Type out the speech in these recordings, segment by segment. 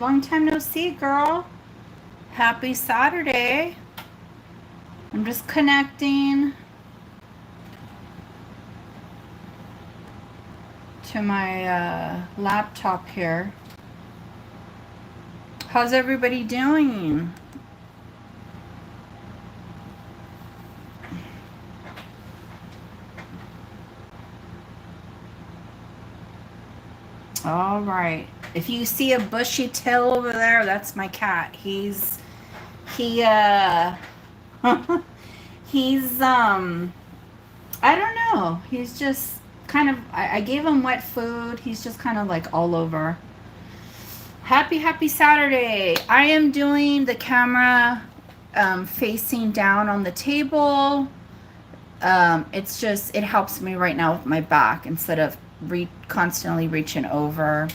Long time no see, girl. Happy Saturday. I'm just connecting to my laptop here. How's everybody doing? All right. If you see a bushy tail over there, that's my cat. He he's I don't know. He's just kind of I gave him wet food. He's just kind of like all over. Happy Saturday. I am doing the camera facing down on the table. It's just, it helps me right now with my back instead of constantly reaching over.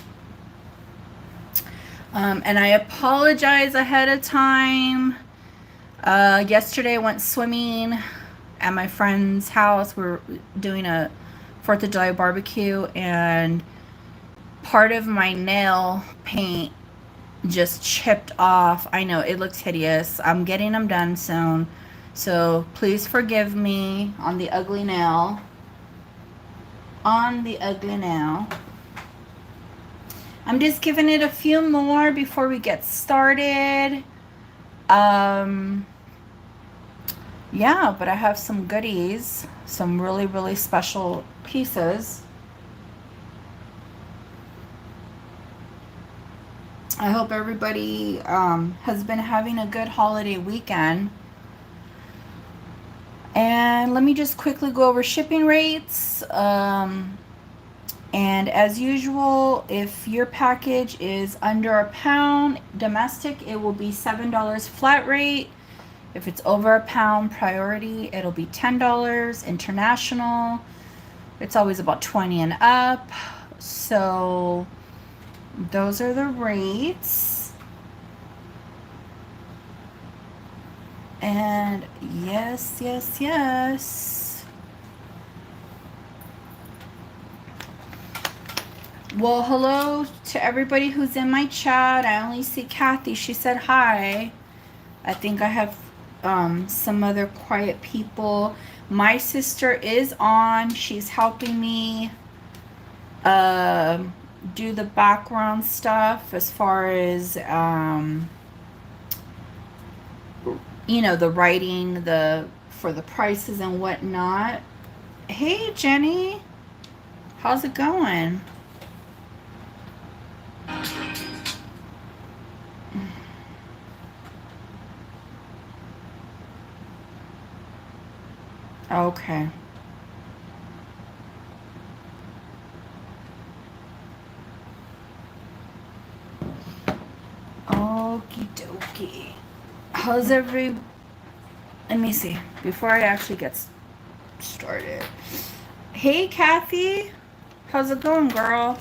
And I apologize ahead of time. Yesterday I went swimming at my friend's house. We're doing a 4th of July barbecue, and part of my nail paint just chipped off. I know, it looks hideous. I'm getting them done soon. So please forgive me on the ugly nail. I'm just giving it a few more before we get started. Yeah, but I have some goodies, some really special pieces. I hope everybody has been having a good holiday weekend. And let me just quickly go over shipping rates. And as usual, if your package is under £1 domestic, it will be $7 flat rate. If it's over £1 priority, it'll be $10. International, it's always about 20 and up. So those are the rates. And yes. Well, hello to everybody who's in my chat. I only see Kathy. She said hi. I think I have some other quiet people. My sister is on. She's helping me do the background stuff as far as you know, the writing, for the prices and whatnot. Hey Jenny, how's it going? Okay. Okie dokie. How's let me see, before I actually get started. Hey Kathy, how's it going, girl?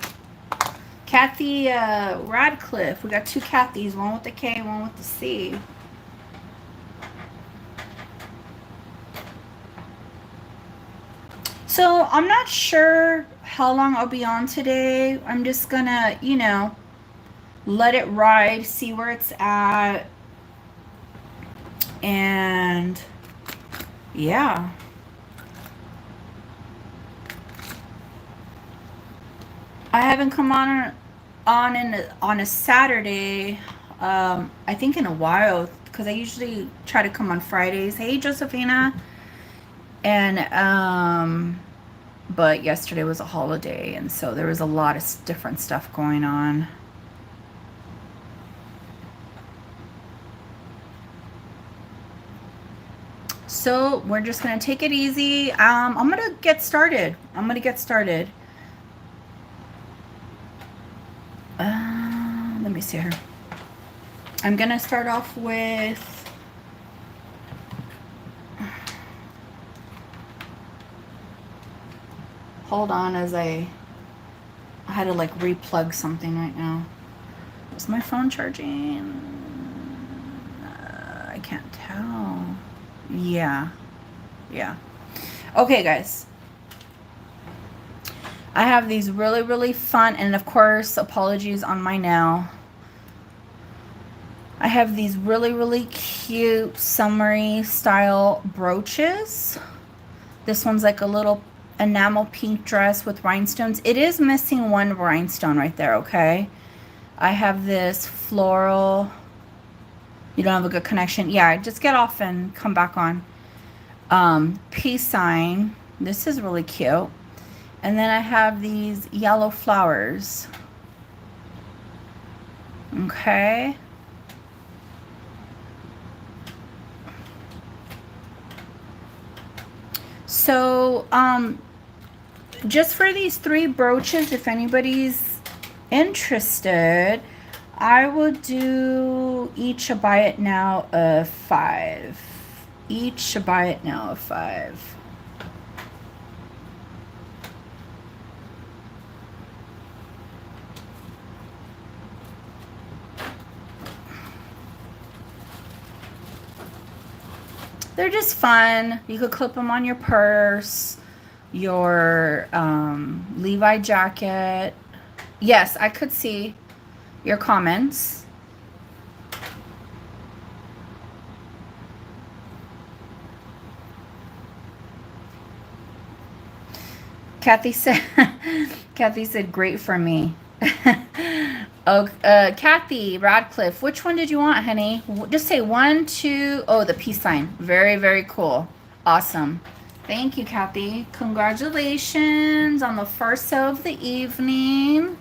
Kathy Radcliffe. We got two Kathys, one with the K, one with the C. So I'm not sure how long I'll be on today. I'm just gonna, you know, let it ride, see where it's at. And yeah. I haven't come on a Saturday, I think in a while, because I usually try to come on Fridays. Hey Josephina. And but yesterday was a holiday, and so there was a lot of different stuff going on. So we're just gonna take it easy. I'm gonna get started. Let me see here. I'm gonna start off with hold on, as I had to like replug something right now. Is my phone charging? I can't tell. Yeah. Okay, guys. I have these really fun, and of course, apologies on my nail. I have these really, really cute summery style brooches. This one's like a little enamel pink dress with rhinestones. It is missing one rhinestone right there, okay? I have this floral. You don't have a good connection. Yeah, just get off and come back on. Peace sign. This is really cute. And then I have these yellow flowers. Okay. So, just for these 3 brooches, if anybody's interested, I will do each a buy it now of 5. Each a buy it now of 5. They're just fun. You could clip them on your purse, your Levi jacket. Yes, I could see your comments. Kathy said, Kathy said, great for me. Oh, Kathy Radcliffe, which one did you want, honey? Just say 1, 2. Oh, the peace sign. Very, very cool. Awesome. Thank you, Kathy. Congratulations on the first sale of the evening.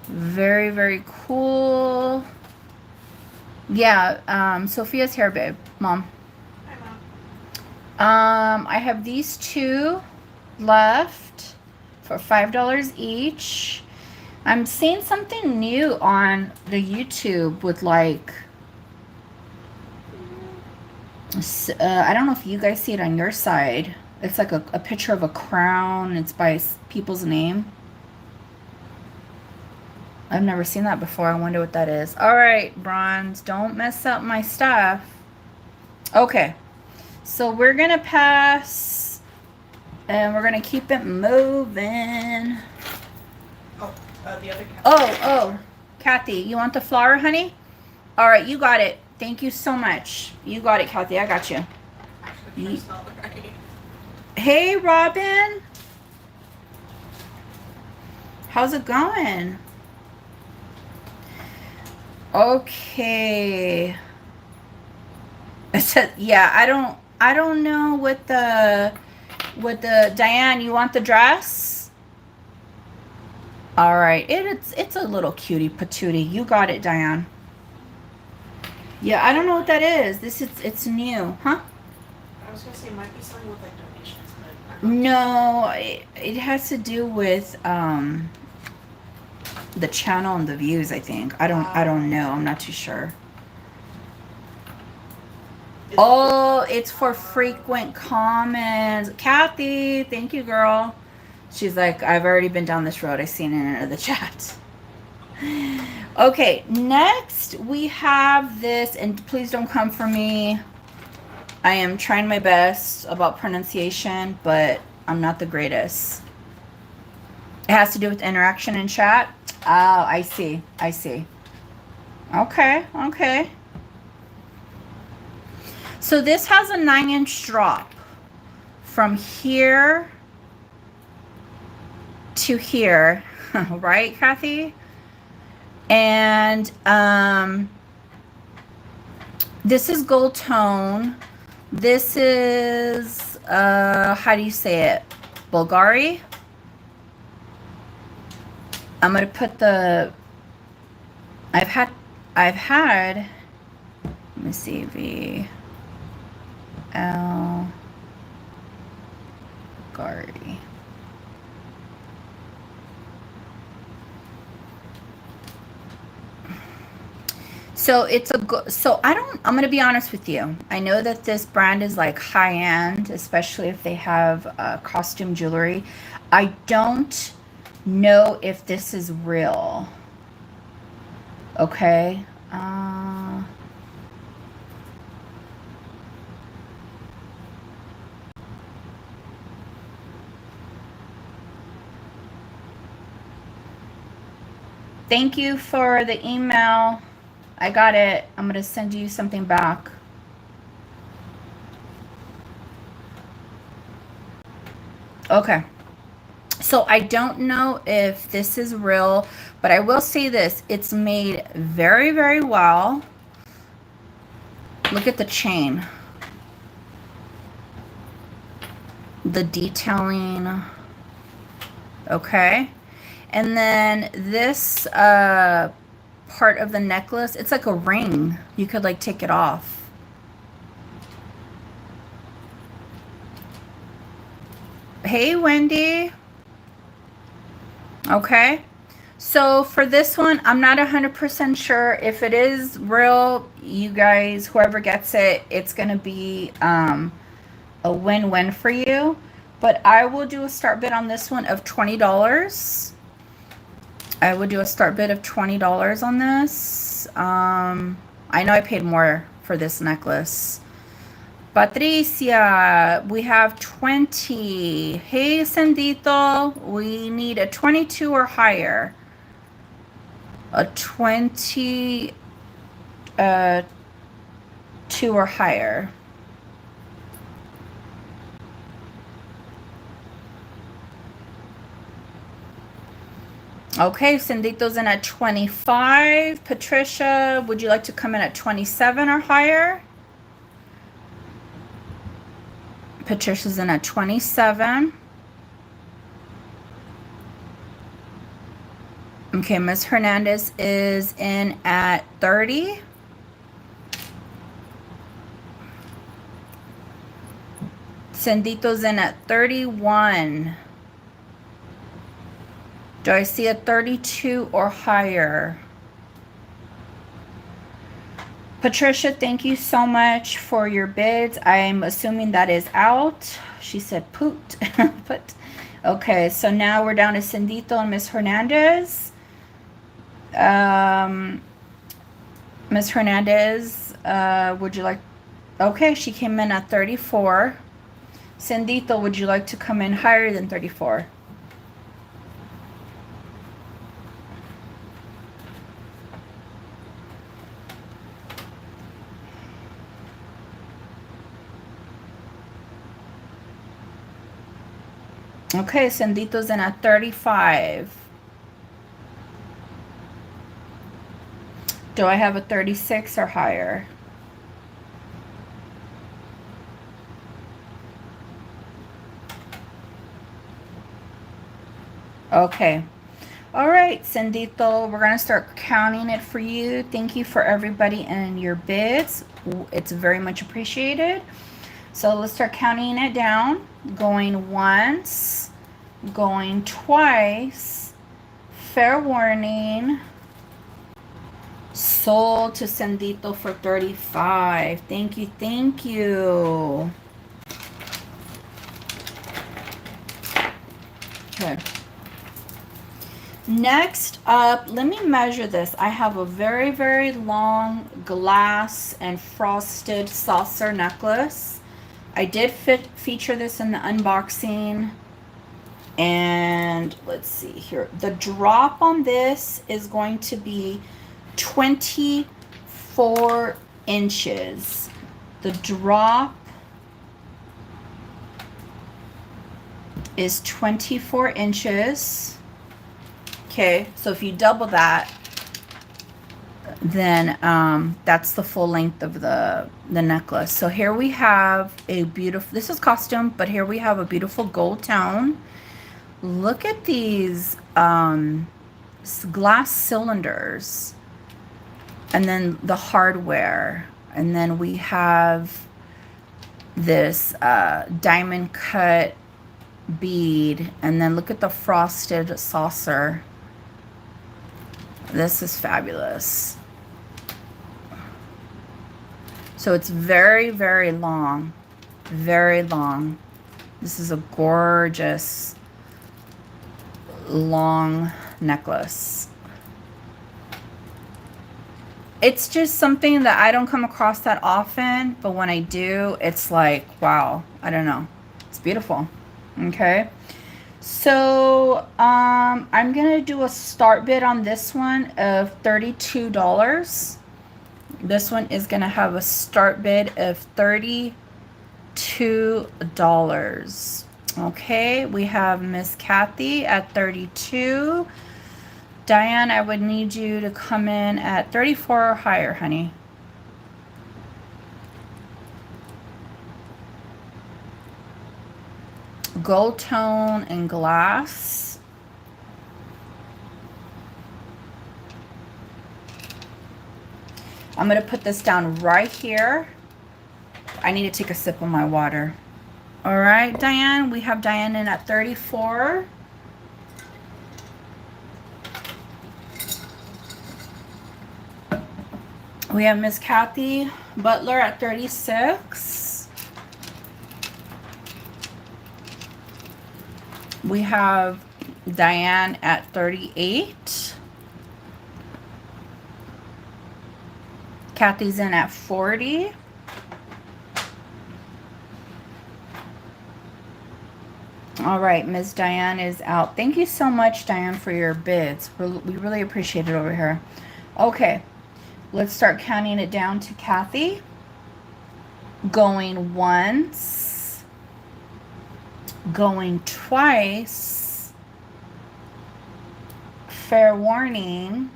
Very, very cool. Yeah, Sophia's here, babe. Mom. Hi, Mom. I have these 2 left for $5 each. I'm seeing something new on the YouTube with like, I don't know if you guys see it on your side. It's like a picture of a crown. It's by people's name. I've never seen that before. I wonder what that is. All right, Bronze, don't mess up my stuff. Okay, so we're going to pass and we're going to keep it moving. The other Kathy. Oh, Kathy, you want the flower, honey? All right, you got it. Thank you so much. You got it, Kathy. I got you. Actually, right. Hey, Robin. How's it going? Okay. I said, yeah, I don't know what the Diane, you want the dress? All right, it's a little cutie patootie. You got it, Diane. Yeah, I don't know what that is. It's new, huh? I was gonna say it might be something with like donations, but no, it has to do with the channel and the views. I think I don't know. I'm not too sure. Oh, it's for frequent comments. Kathy, thank you, girl. She's like, I've already been down this road. I seen it in the chat. Okay, next we have this, and please don't come for me. I am trying my best about pronunciation, but I'm not the greatest. It has to do with interaction in chat. Oh, I see. I see. Okay, okay. So this has a 9-inch drop from here to here, right, Kathy? And this is gold tone. This is how do you say it? Bulgari. I'm gonna put the I've had let me see, V L Bulgari. So it's I'm going to be honest with you. I know that this brand is like high end, especially if they have costume jewelry. I don't know if this is real. Okay. Thank you for the email. I got it. I'm going to send you something back. Okay. So I don't know if this is real, but I will say this. It's made very, very well. Look at the chain. The detailing. Okay. And then this part of the necklace, it's like a ring. You could like take it off. Hey, Wendy. Okay. So for this one, I'm not 100% sure if it is real. You guys, whoever gets it, it's going to be a win-win for you. But I will do a start bid on this one of $20. I would do a start bid of $20 on this. I know I paid more for this necklace. Patricia, we have 20. Hey, Sandito, we need a 22 or higher. A 22 or higher. Okay, Sandito's in at 25. Patricia, would you like to come in at 27 or higher? Patricia's in at 27. Okay, Ms. Hernandez is in at 30. Sandito's in at 31. Do I see a 32 or higher? Patricia, thank you so much for your bids. I'm assuming that is out. She said poot. Put. Okay, so now we're down to Sandito and Ms. Hernandez. Ms. Hernandez, would you like... Okay, she came in at 34. Sandito, would you like to come in higher than 34? Okay, Sandito's in at 35. Do I have a 36 or higher? Okay. All right, Sandito, we're going to start counting it for you. Thank you for everybody and your bids. It's very much appreciated. So let's start counting it down. Going once, going twice, fair warning, sold to Sandito for 35. Thank you, thank you. Okay. Next up, let me measure this. I have a very, very long glass and frosted saucer necklace. I did feature this in the unboxing. And let's see here. The drop on this is going to be 24 inches. The drop is 24 inches. Okay, so if you double that, then that's the full length of the necklace. So here we have a beautiful, this is costume, but here we have a beautiful gold tone. Look at these glass cylinders, and then the hardware, and then we have this diamond cut bead, and then look at the frosted saucer. This is fabulous. So it's very, very long. Very long. This is a gorgeous long necklace. It's just something that I don't come across that often, but when I do, it's like, wow, I don't know. It's beautiful. Okay. So I'm gonna do a start bid on this one of $32. This one is going to have a start bid of $32. Okay, we have Miss Kathy at 32. Diane, I would need you to come in at 34 or higher, honey. Gold tone and glass. I'm going to put this down right here. I need to take a sip of my water. All right, Diane, we have Diane in at 34. We have Miss Kathy Butler at 36. We have Diane at 38. Kathy's in at 40. All right, Ms. Diane is out. Thank you so much, Diane, for your bids. We really appreciate it over here. Okay, let's start counting it down to Kathy. Going once. Going twice. Fair warning.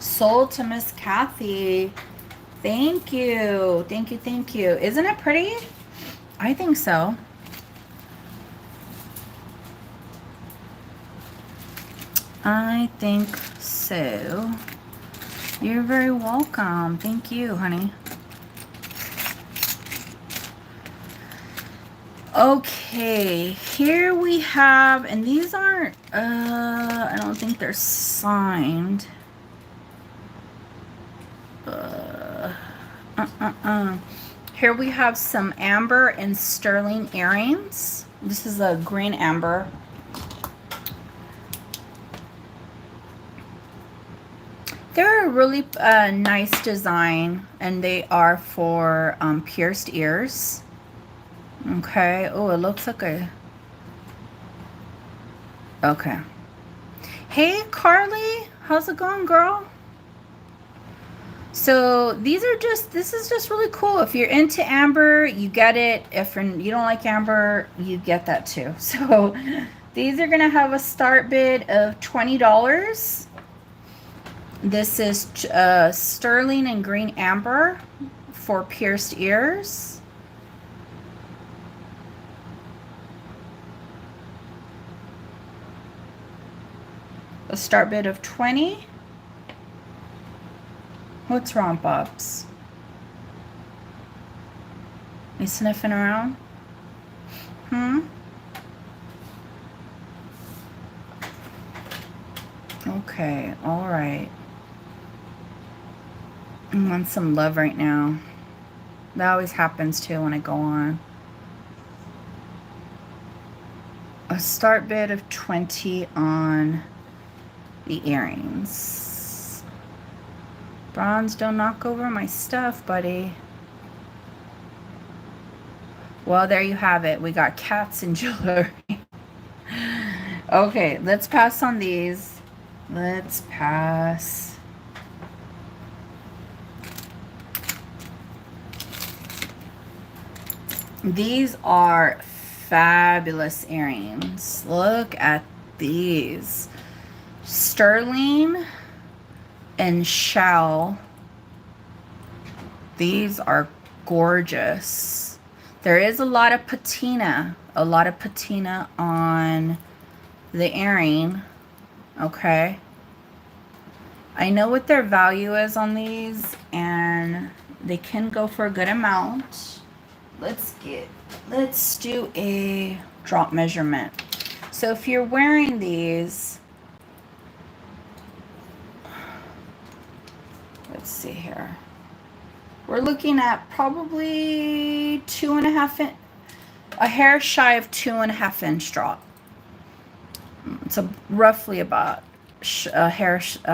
Sold to Miss Kathy. Thank you. Thank you, thank you. Isn't it pretty? I think so. I think so. You're very welcome. Thank you, honey. Okay, here we have, and these aren't, I don't think they're signed. Here we have some amber and sterling earrings. This is a green amber. They're a really nice design, and they are for pierced ears. Okay. Oh, it looks like a... Okay. Hey, Carly. How's it going, girl? So these are just... This is just really cool. If you're into amber, you get it. If you don't like amber, you get that too. So these are going to have a start bid of $20. This is sterling and green amber for pierced ears. A start bid of $20. What's wrong, Bobs? You sniffing around? Okay, all right. I want some love right now. That always happens too when I go on. A start bid of 20 on the earrings. Bronze, don't knock over my stuff, buddy. Well, there you have it. We got cats and jewelry. Okay, let's pass on these. Let's pass. These are fabulous earrings. Look at these. Sterling and shell. These are gorgeous. There is a lot of patina on the earring. Okay. I know what their value is on these, and they can go for a good amount. Let's do a drop measurement. So if you're wearing these, let's see here. We're looking at probably 2.5 inch, a hair shy of 2.5 inch drop. So roughly about a hair short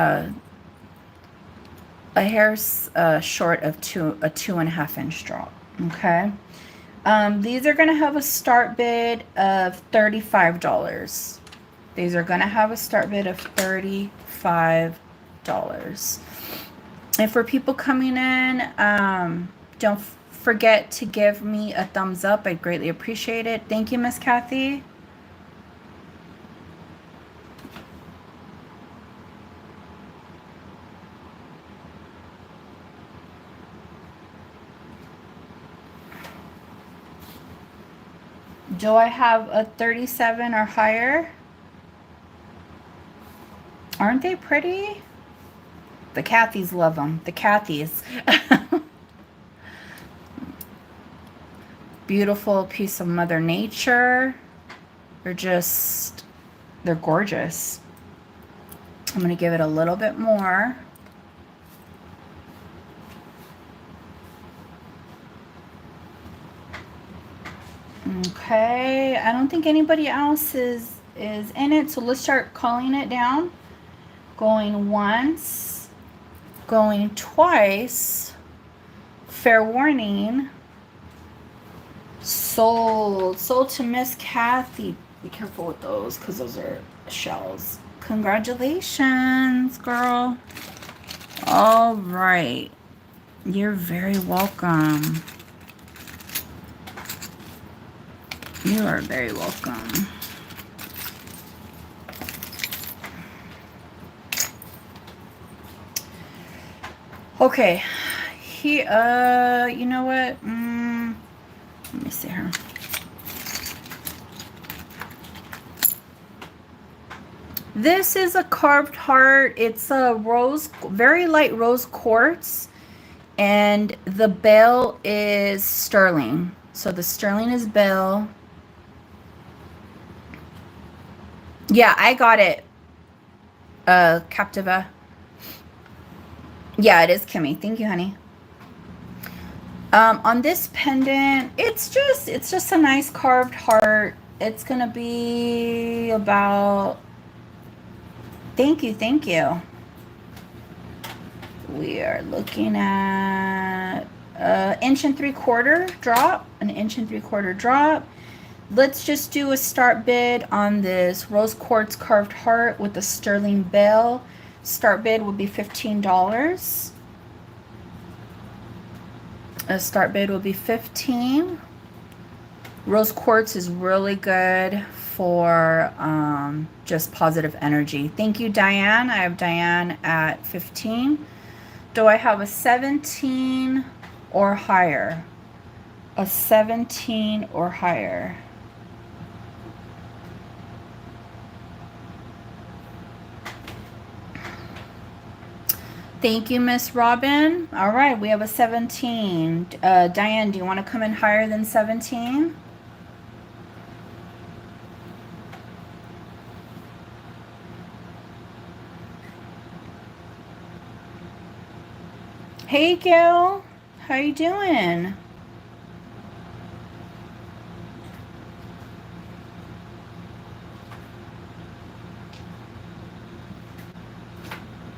of a 2.5 inch drop. Okay. These are going to have a start bid of $35. These are going to have a start bid of $35. And for people coming in, don't forget to give me a thumbs up. I'd greatly appreciate it. Thank you, Miss Kathy. Do I have a 37 or higher? Aren't they pretty? The Kathys love them. The Kathys. Beautiful piece of Mother Nature. They're gorgeous. I'm going to give it a little bit more. Okay, I don't think anybody else is in it, so let's start calling it down. Going once, going twice, fair warning, sold to Miss Kathy. Be careful with those because those are shells. Congratulations, girl. All right, you're very welcome. You are very welcome. Okay, you know what? Let me see here. This is a carved heart. It's a rose, very light rose quartz, and the bell is sterling. So the sterling is bell. Yeah, I got it. Captiva. Yeah, it is Kimmy. Thank you, honey. On this pendant, it's just a nice carved heart. It's gonna be about, thank you. We are looking at an 1 3/4 drop, an 1 3/4 drop. Let's just do a start bid on this rose quartz carved heart with the sterling bell. Start bid would be $15. A start bid will be $15. Rose quartz is really good for just positive energy. Thank you, Diane. I have Diane at 15. Do I have a 17 or higher? A 17 or higher. Thank you, Miss Robin. All right, we have a 17. Diane, do you want to come in higher than 17? Hey, Gail. How you doing?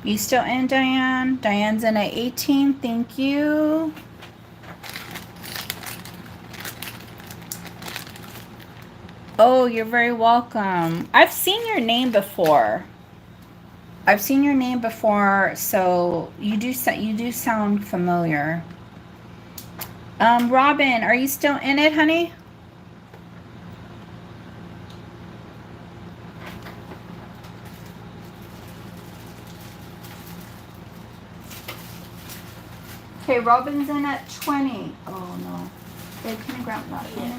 You still in, Diane? Diane's in at 18. Thank you. Oh, you're very welcome. I've seen your name before. So you do sound familiar. Robin, are you still in it, honey? Okay, Robin's in at 20. Oh no. Babe, can you grab that for me?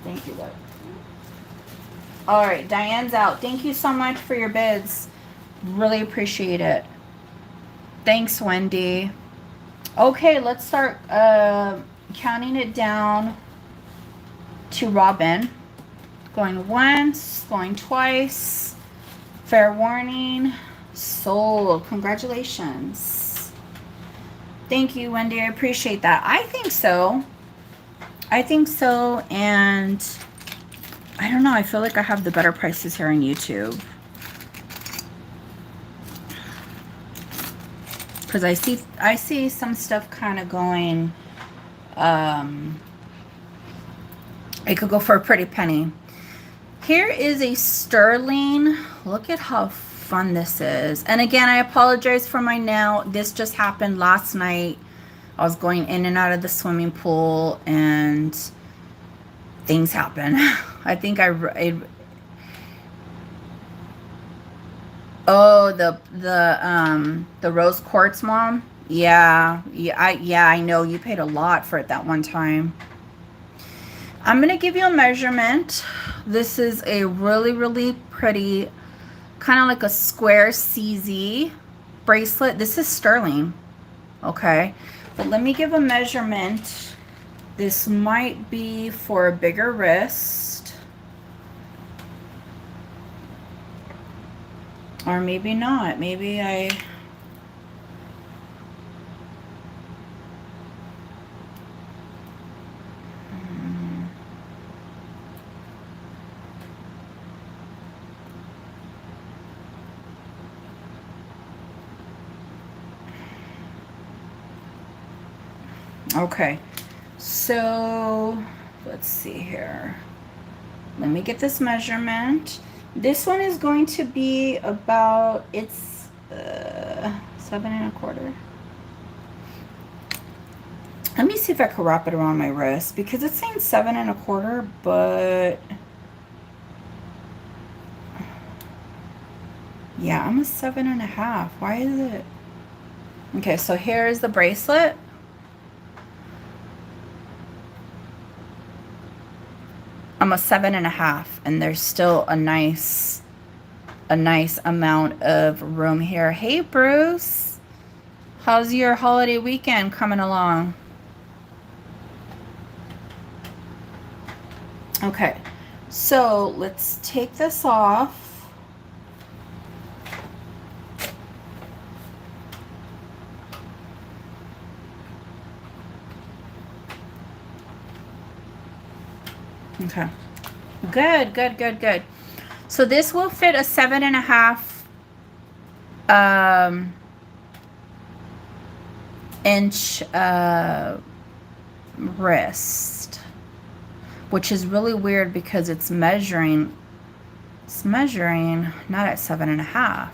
Thank you, love. All right, Diane's out. Thank you so much for your bids. Really appreciate it. Thanks, Wendy. Okay, let's start counting it down to Robin. Going once, going twice. Fair warning. Sold. Congratulations. Thank you, Wendy. I appreciate that. I think so, and I don't know. I feel like I have the better prices here on YouTube. Because I see some stuff kind of going, it could go for a pretty penny. Here is a sterling. Look at how fun this is. And again, I apologize for my nail. This just happened last night. I was going in and out of the swimming pool and things happen. I think oh, the rose quartz, Mom. Yeah, I know you paid a lot for it that one time. I'm gonna give you a measurement. This is a really, really pretty, kind of like a square CZ bracelet. This is sterling, okay? But let me give a measurement. This might be for a bigger wrist. Or maybe not. Maybe I... Okay, so let's see here. Let me get this measurement. This one is going to be about, it's 7.25. Let me see if I can wrap it around my wrist because it's saying 7.25, but yeah, I'm a 7.5. Why is it? Okay, so here's the bracelet. I'm a 7.5, and there's still a nice amount of room here. Hey, Bruce, how's your holiday weekend coming along? Okay, so let's take this off. Okay, good. So this will fit a 7.5 inch wrist, which is really weird because it's measuring not at 7.5.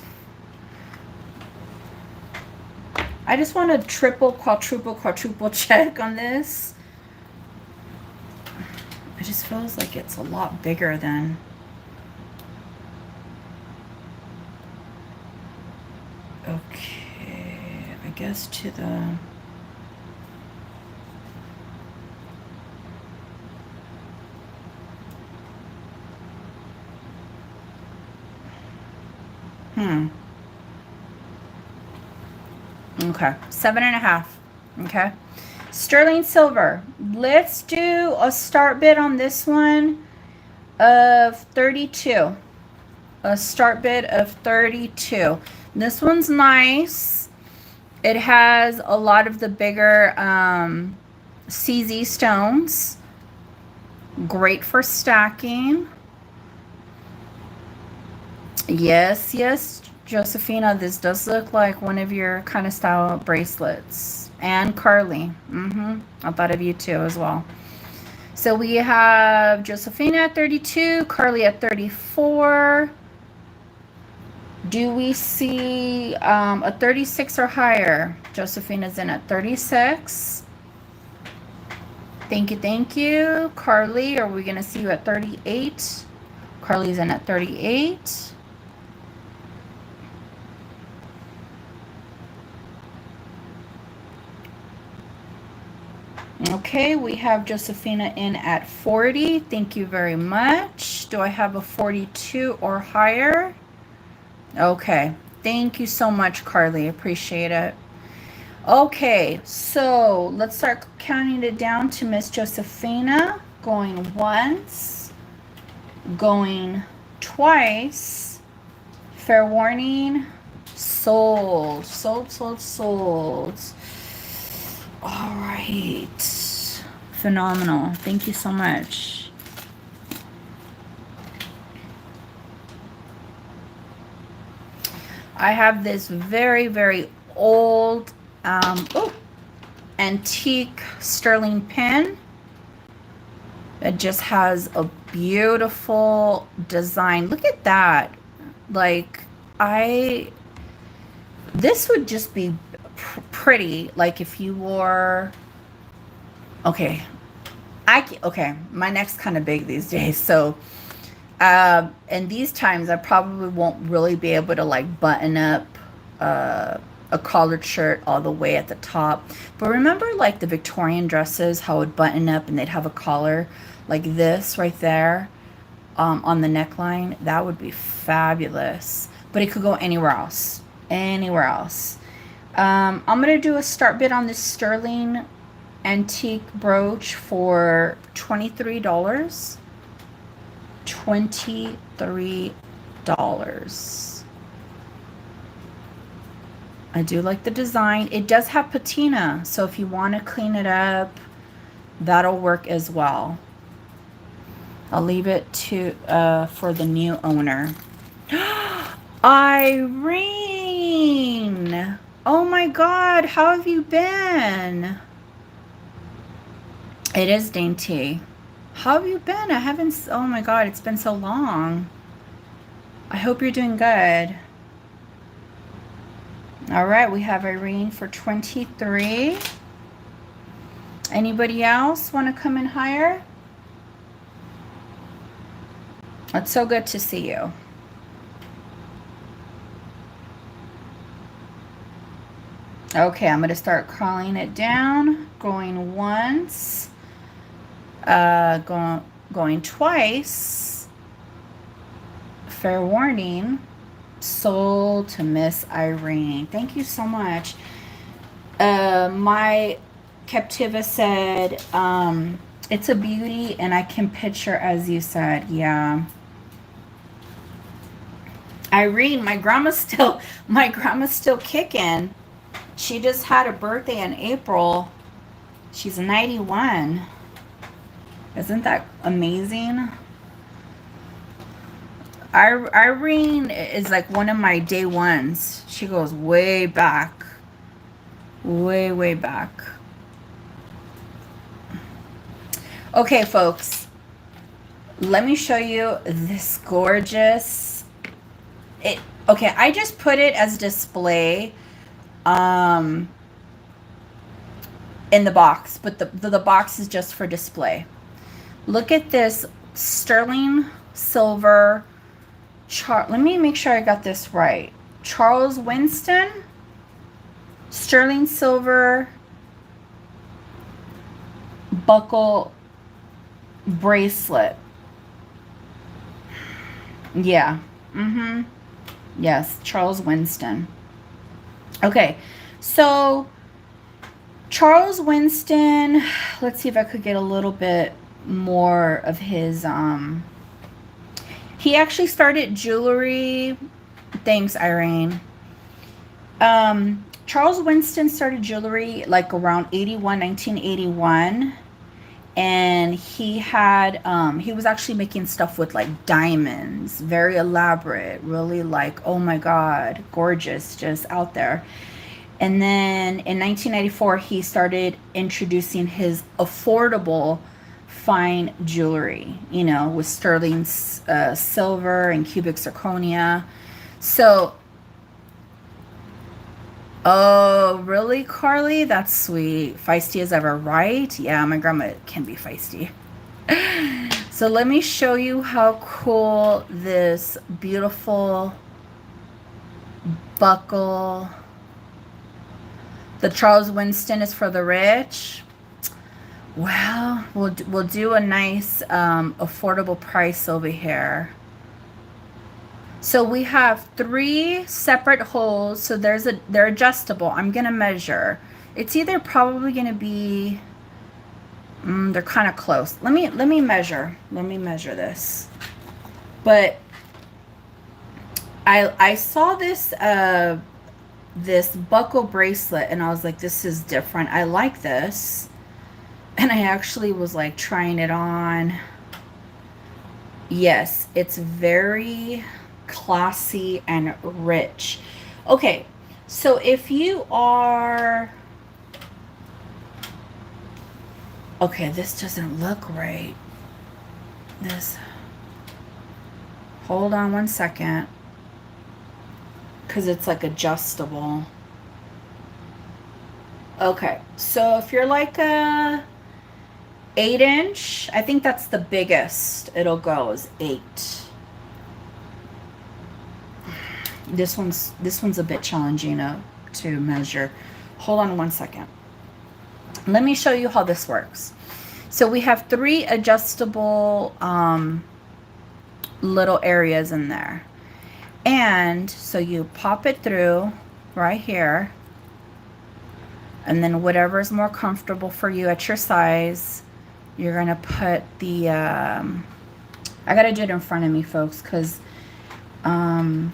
I just want to triple, quadruple check on this. It just feels like it's a lot bigger than... Okay, I guess to the... Okay, 7.5. Okay. Sterling silver. Let's do a start bid on this one of 32. A start bid of 32. This one's nice. It has a lot of the bigger CZ stones. Great for stacking. Yes, Josephina, this does look like one of your kind of style bracelets. And Carly. I thought of you too as well. So we have Josephina at 32, Carly at 34. Do we see a 36 or higher? Josephina's in at 36. Thank you. Carly, are we going to see you at 38? Carly's in at 38. Okay, we have Josephina in at 40. Thank you very much. Do I have a 42 or higher? Okay, thank you so much, Carly. Appreciate it. Okay, so let's start counting it down to Miss Josephina. Going once, going twice. Fair warning, sold. All right, phenomenal. Thank you so much. I have this very old antique sterling pin. It just has a beautiful design. Look at that. Like, this would just be pretty, like if you wore, okay, okay, my neck's kind of big these days, so and these times I probably won't really be able to like button up a collared shirt all the way at the top. But remember like the Victorian dresses, how it would button up and they'd have a collar like this right there on the neckline? That would be fabulous. But it could go anywhere else. Anywhere else. I'm going to do a start bid on this sterling antique brooch for $23. $23. I do like the design. It does have patina, so if you want to clean it up, that'll work as well. I'll leave it to for the new owner. Irene! Oh my God, how have you been? It is dainty. How have you been? I haven't, oh my God, it's been so long. I hope you're doing good. All right, we have Irene for 23. Anybody else want to come in higher? It's so good to see you. Okay, I'm going to start crawling it down, going once, going twice. Fair warning. Sold to Miss Irene. Thank you so much. My Captiva said, it's a beauty and I can picture as you said. Yeah. Irene, my grandma's still kicking. She just had a birthday in April. She's 91. Isn't that amazing? Irene is like one of my day ones. She goes way back. Way, way back. Okay, folks. Let me show you this gorgeous... Okay, I just put it as display in the box, but the box is just for display. Look at this sterling silver... let me make sure I got this right. Charles Winston, sterling silver buckle bracelet. Yeah. Yes, Charles Winston. Okay, so Charles Winston, let's see if I could get a little bit more of his he actually started jewelry. Thanks, Irene. Charles Winston started jewelry like around 1981. And he had, he was actually making stuff with like diamonds, very elaborate, really like, oh my God, gorgeous, just out there. And then in 1994, he started introducing his affordable fine jewelry, you know, with sterling silver and cubic zirconia. So, oh, really, Carly? That's sweet. Feisty as ever, right? Yeah, my grandma can be feisty. So let me show you how cool this beautiful buckle. The Charles Winston is for the rich. Well, we'll do a nice affordable price over here. So we have 3 separate holes. So they're adjustable. I'm gonna measure. It's either probably gonna be they're kind of close. Let me measure. Let me measure this. But I saw this this buckle bracelet and I was like, this is different. I like this. And I actually was like trying it on. Yes, it's very classy and rich. Okay, so if you are... Okay, this doesn't look right. This... Hold on one second. because it's like adjustable. Okay, so if you're like a 8-inch, I think that's the biggest it'll go is 8. This one's a bit challenging to measure. Hold on one second. Let me show you how this works. So we have 3 adjustable little areas in there. And so you pop it through right here. And then whatever is more comfortable for you at your size, you're going to put the, I got to do it in front of me, folks, because the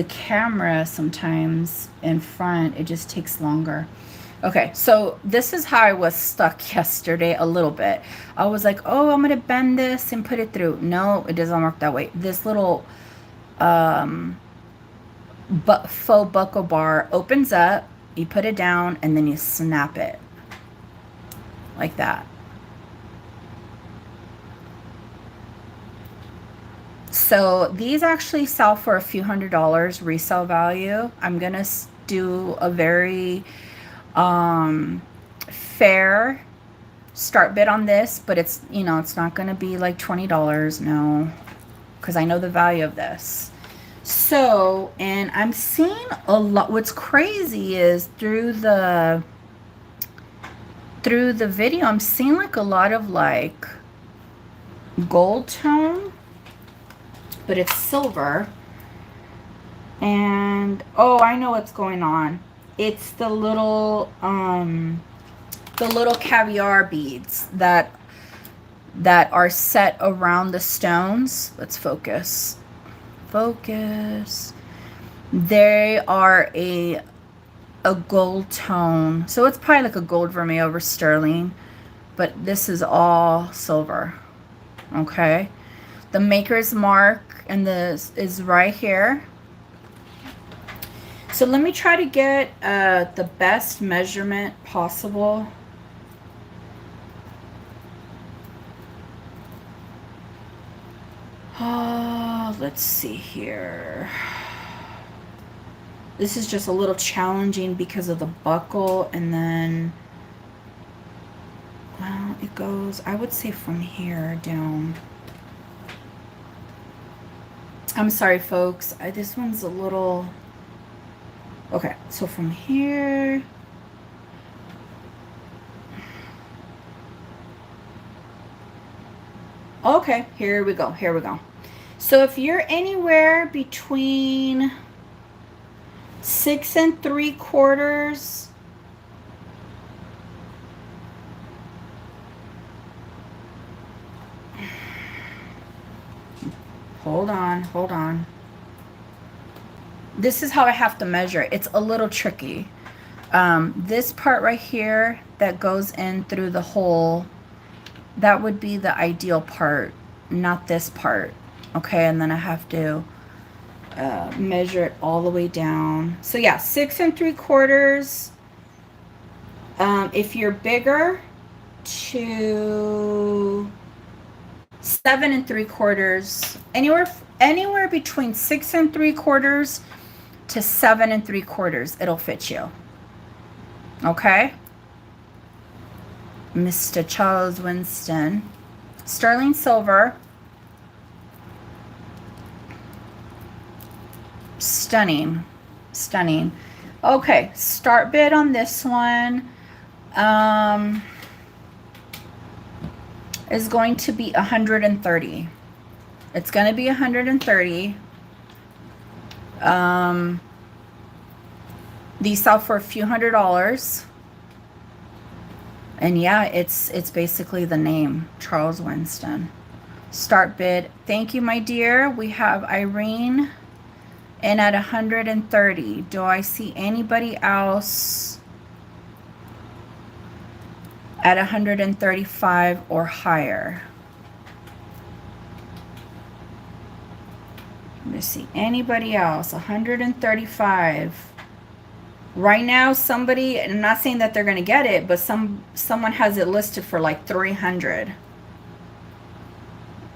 camera sometimes in front, it just takes longer. Okay, so this is how I was stuck yesterday a little bit. I was like, oh, I'm going to bend this and put it through. No, it doesn't work that way. This little faux buckle bar opens up, you put it down, and then you snap it. Like that. So these actually sell for a few $100s resale value. I'm going to do a very fair start bid on this, but it's, you know, it's not going to be like $20, no, because I know the value of this. So, and I'm seeing a lot, what's crazy is through the video, I'm seeing like a lot of like gold tone, but it's silver. And, oh, I know what's going on. It's the little caviar beads that are set around the stones. Let's focus. Focus. They are a gold tone. So it's probably like a gold vermeil over sterling, but this is all silver. Okay. The maker's mark and this is right here. So let me try to get the best measurement possible. Oh, let's see here. This is just a little challenging because of the buckle, and then, well, it goes, I would say from here down. I'm sorry, folks. This one's a little... Okay, so from here... Okay, here we go, here we go. So if you're anywhere between 6 3/4... Hold on. This is how I have to measure it. It's a little tricky. This part right here that goes in through the hole, that would be the ideal part, not this part. Okay, and then I have to measure it all the way down. So yeah, 6 3/4. If you're bigger, to 7 3/4. Anywhere between 6 3/4 to 7 3/4, it'll fit you. Okay. Mr. Charles Winston. Sterling silver. Stunning. Stunning. Okay, start bid on this one is going to be 130. It's going to be 130. These sell for a few $100s. And yeah, it's basically the name, Charles Winston. Start bid. Thank you, my dear. We have Irene in at 130. Do I see anybody else at 135 or higher? Let me see. Anybody else? 135. Right now, somebody, and I'm not saying that they're going to get it, but someone has it listed for like 300.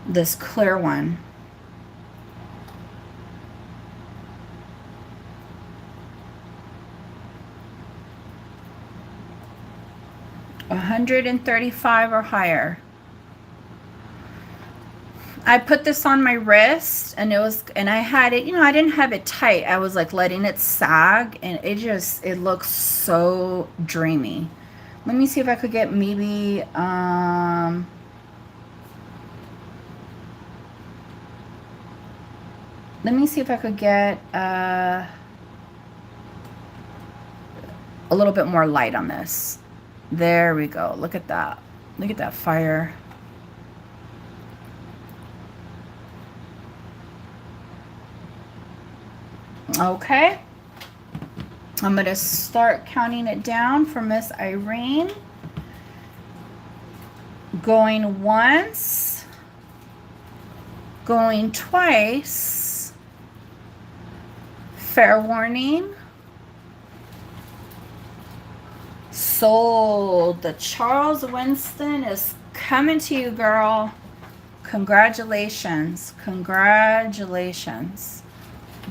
This clear one. 135 or higher. I put this on my wrist and I had it, I didn't have it tight. I was like letting it sag and it looks so dreamy. Let me see if I could get maybe, let me see if I could get a little bit more light on this. There we go. Look at that. Look at that fire. Okay. I'm going to start counting it down for Miss Irene. Going once. Going twice. Fair warning. Sold. The Charles Winston is coming to you, girl. Congratulations. Congratulations.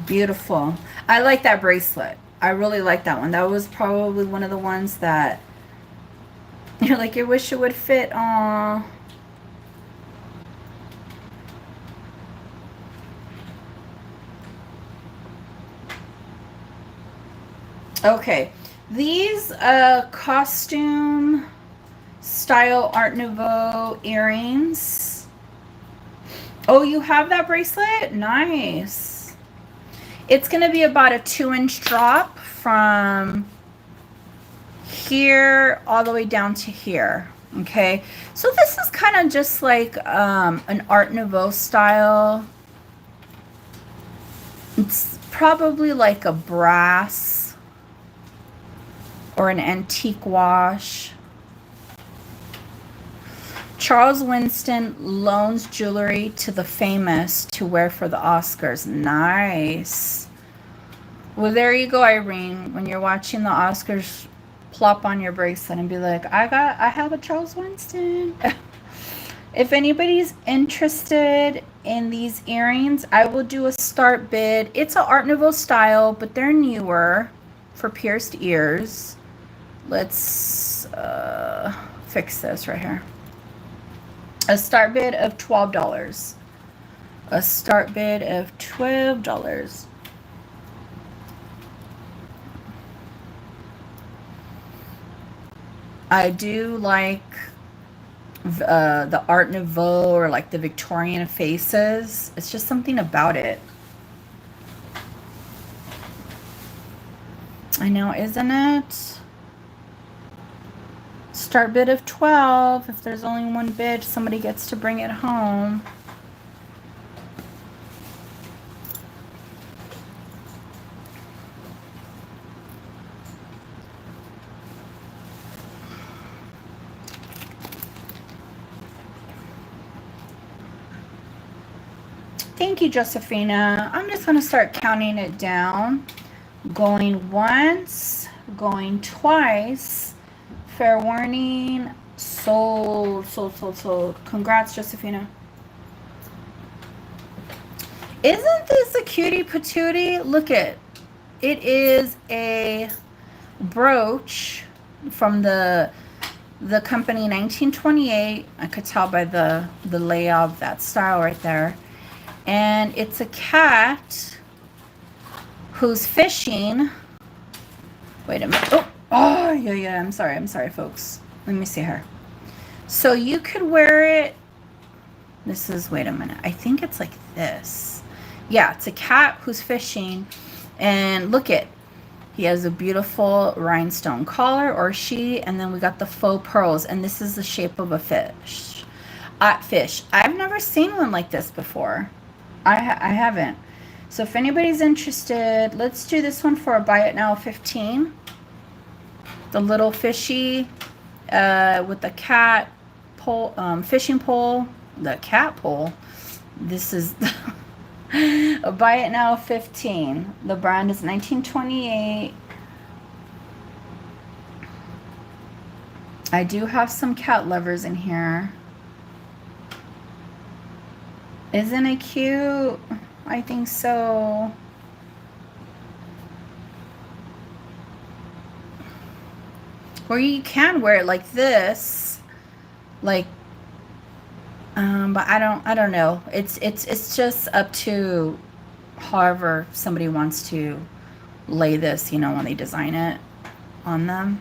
Beautiful. I like that bracelet. I really like that one. That was probably one of the ones that you're like, you wish it would fit. Aww. Okay. These costume style Art Nouveau earrings. Oh, you have that bracelet? Nice. It's going to be about a 2-inch drop from here all the way down to here. Okay. So this is kind of just like an Art Nouveau style. It's probably like a brass or an antique wash. Charles Winston loans jewelry to the famous to wear for the Oscars. Nice. Well, there you go, Irene. When you're watching the Oscars, plop on your bracelet and be like, I have a Charles Winston. If anybody's interested in these earrings, I will do a start bid. It's an Art Nouveau style, but they're newer for pierced ears. Let's fix this right here. A start bid of $12. A start bid of $12. I do like the Art Nouveau or like the Victorian faces. It's just something about it. I know, isn't it? Start bid of 12. If there's only one bid, somebody gets to bring it home. Thank you, Josephina. I'm just going to start counting it down. Going once, going twice. Fair warning. Sold. Congrats, Josephina. Isn't this a cutie patootie? Look it. It is a brooch from the company 1928. I could tell by the layout of that style right there. And it's a cat who's fishing. Wait a minute. Oh, yeah. I'm sorry, folks. Let me see her. So you could wear it. This is, wait a minute. I think it's like this. Yeah, it's a cat who's fishing. And look it. He has a beautiful rhinestone collar, or she. And then we got the faux pearls. And this is the shape of a fish. I've never seen one like this before. I haven't. So if anybody's interested, let's do this one for a buy it now 15. The little fishy with the cat pole, fishing pole, the cat pole. This is a buy it now 15. The brand is 1928. I do have some cat lovers in here. Isn't it cute? I think so. Or you can wear it like this, like, but I don't know. It's just up to however somebody wants to lay this, you know, when they design it on them.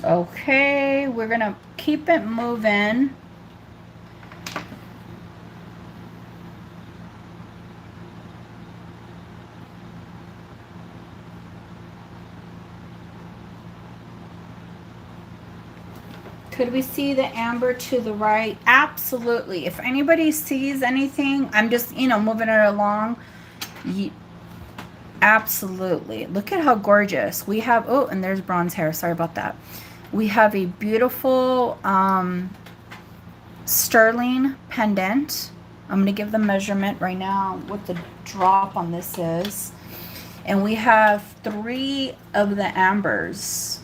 Okay, we're gonna keep it moving. Could we see the amber to the right? Absolutely. If anybody sees anything, I'm just, you know, moving it along. Absolutely. Look at how gorgeous. We have, oh, and there's bronze hair. Sorry about that. We have a beautiful sterling pendant. I'm going to give the measurement right now, what the drop on this is. And we have 3 of the ambers.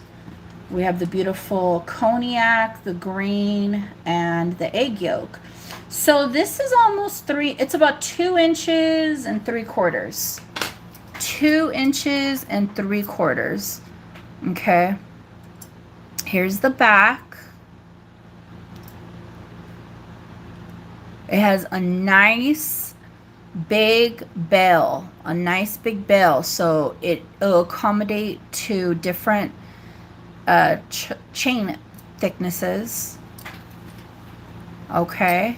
We have the beautiful cognac, the green, and the egg yolk. So this is almost 3, it's about 2 inches and 3/4. 2 inches and 3/4. Okay. Here's the back. It has a nice big bell, so it'll accommodate to different chain thicknesses. Okay.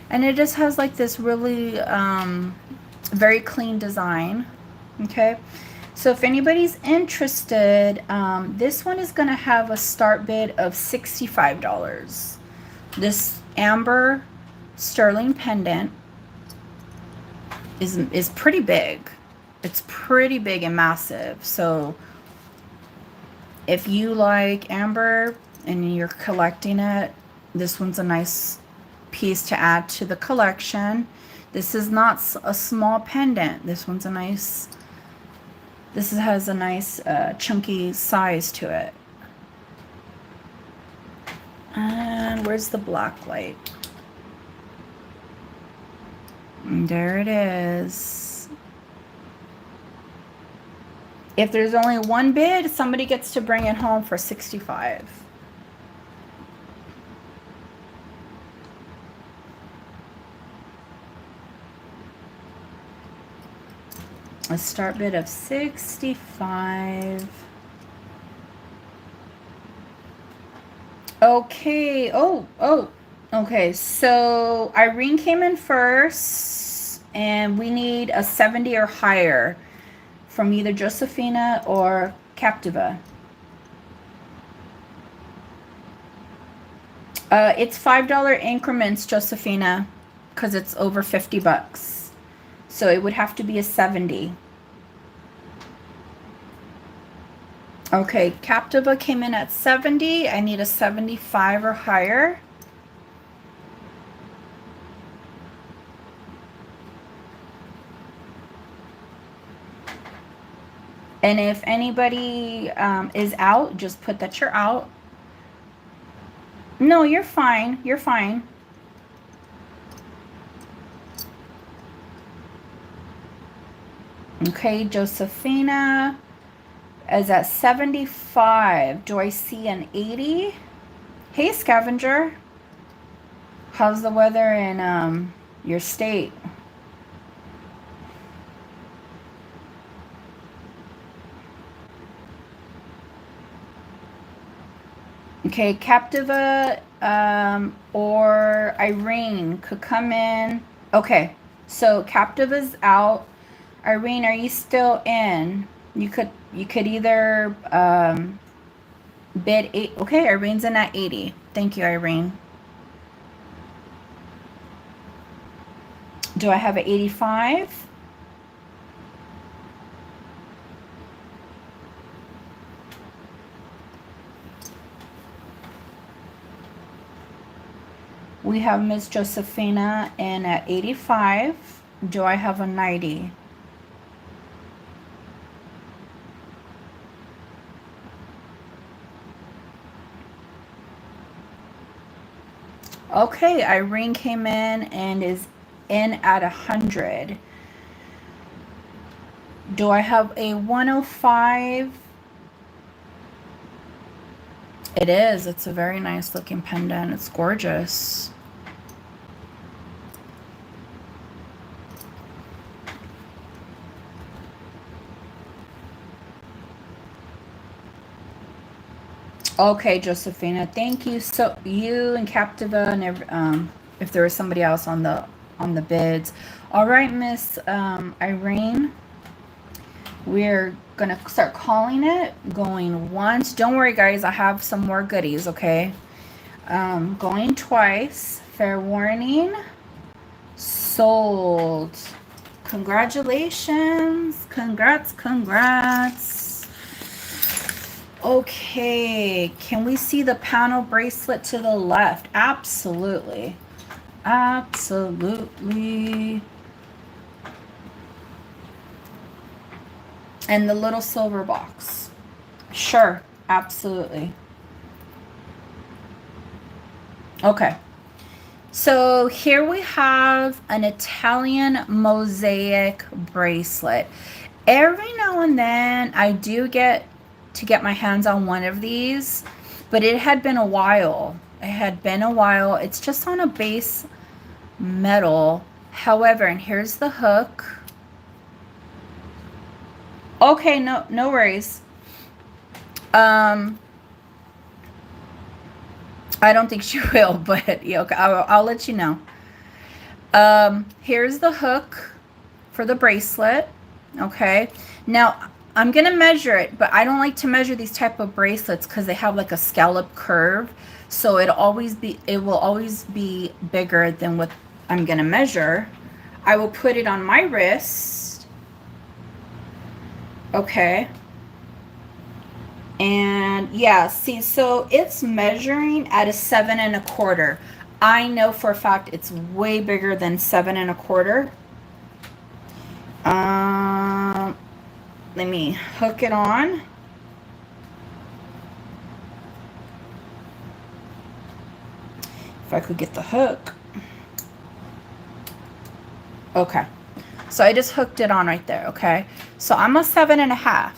And it just has like this really very clean design. Okay. So if anybody's interested, this one is going to have a start bid of $65. This amber sterling pendant is pretty big. It's pretty big and massive. So if you like amber and you're collecting it, this one's a nice piece to add to the collection. This is not a small pendant. This one's a nice, this has a nice chunky size to it. And where's the black light? And there it is. If there's only one bid, somebody gets to bring it home for $65. A start bid of $65. Okay. Okay. So Irene came in first, and we need a 70 or higher from either Josephina or Captiva. It's $5 increments, Josephina, because it's over $50. So it would have to be a 70. Okay, Captiva came in at 70. I need a 75 or higher. And if anybody is out, just put that you're out. No, you're fine. You're fine. Okay, Josephina is at 75. Do I see an 80? Hey, Scavenger. How's the weather in your state? Okay, Captiva or Irene could come in. Okay, so Captiva's out. Irene, are you still in? You could either bid 8. Okay, Irene's in at 80. Thank you, Irene. Do I have an 85? We have Miss Josephina in at 85. Do I have a 90? Okay, Irene came in and is in at 100. Do I have a 105? It is. It's a very nice looking pendant. It's gorgeous. Okay, Josephina, thank you. So you and Captiva and if there was somebody else on the bids. All right, Miss Irene, we're gonna start calling it. Going once. Don't worry, guys. I have some more goodies. Okay. Going twice. Fair warning. Sold. Congratulations. Congrats. Okay, can we see the panel bracelet to the left? Absolutely. Absolutely. And the little silver box. Sure, absolutely. Okay. So here we have an Italian mosaic bracelet. Every now and then I do get to get my hands on one of these, but it had been a while. It's just on a base metal. However, and here's the hook. Okay, no worries. I don't think she will, but yeah, okay, I'll let you know. Here's the hook for the bracelet. Okay, now I'm gonna measure it, but I don't like to measure these type of bracelets because they have like a scallop curve, so it will always be bigger than what I'm gonna measure. I will put it on my wrist. Okay. And yeah, see, so it's measuring at a 7 1/4. I know for a fact it's way bigger than 7 1/4. Let me hook it on. If I could get the hook. Okay. So I just hooked it on right there, okay? So I'm a 7 1/2.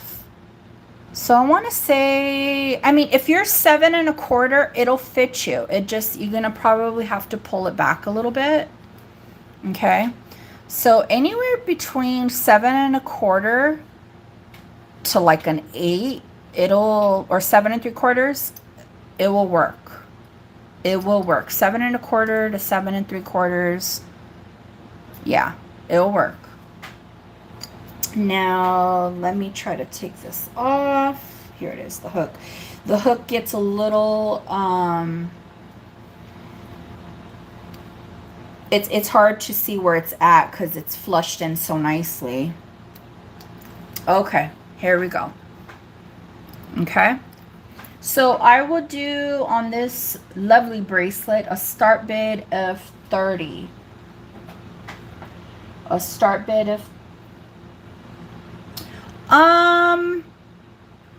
So I want to say, I mean, if you're 7 1/4, it'll fit you. You're going to probably have to pull it back a little bit. Okay. So anywhere between 7 1/4 to like an 8, or 7 3/4, it will work. It will work. 7 1/4 to 7 3/4. Yeah, it'll work. Now, let me try to take this off. Here it is, the hook. The hook gets a little, it's hard to see where it's at because it's flushed in so nicely. Okay, here we go. Okay. So I will do on this lovely bracelet a start bid of 30. A start bid of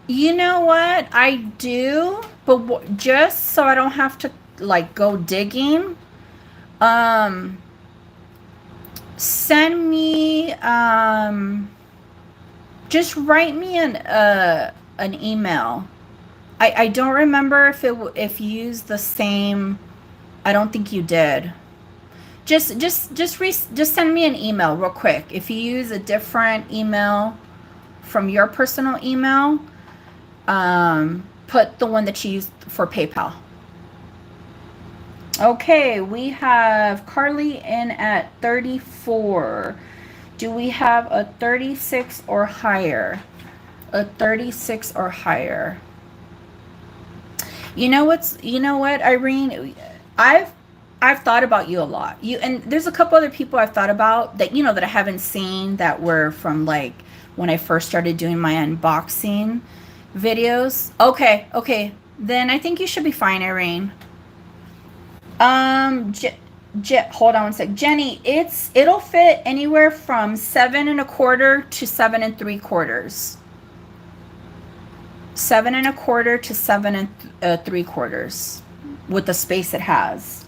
you know what? I do, but just so I don't have to like go digging, send me, just write me an email. I don't remember if you used the same. I don't think you did. Just send me an email real quick. If you use a different email from your personal email, put the one that you used for PayPal. Okay, we have Carly in at 34. Do we have a 36 or higher? A 36 or higher. You know what, Irene? I've thought about you a lot. And there's a couple other people I've thought about that that I haven't seen, that were from like when I first started doing my unboxing videos. Okay. Then I think you should be fine, Irene. Hold on one sec. Jenny, it'll fit anywhere from 7 1/4 to 7 3/4. 7 1/4 to 7 3/4 with the space it has.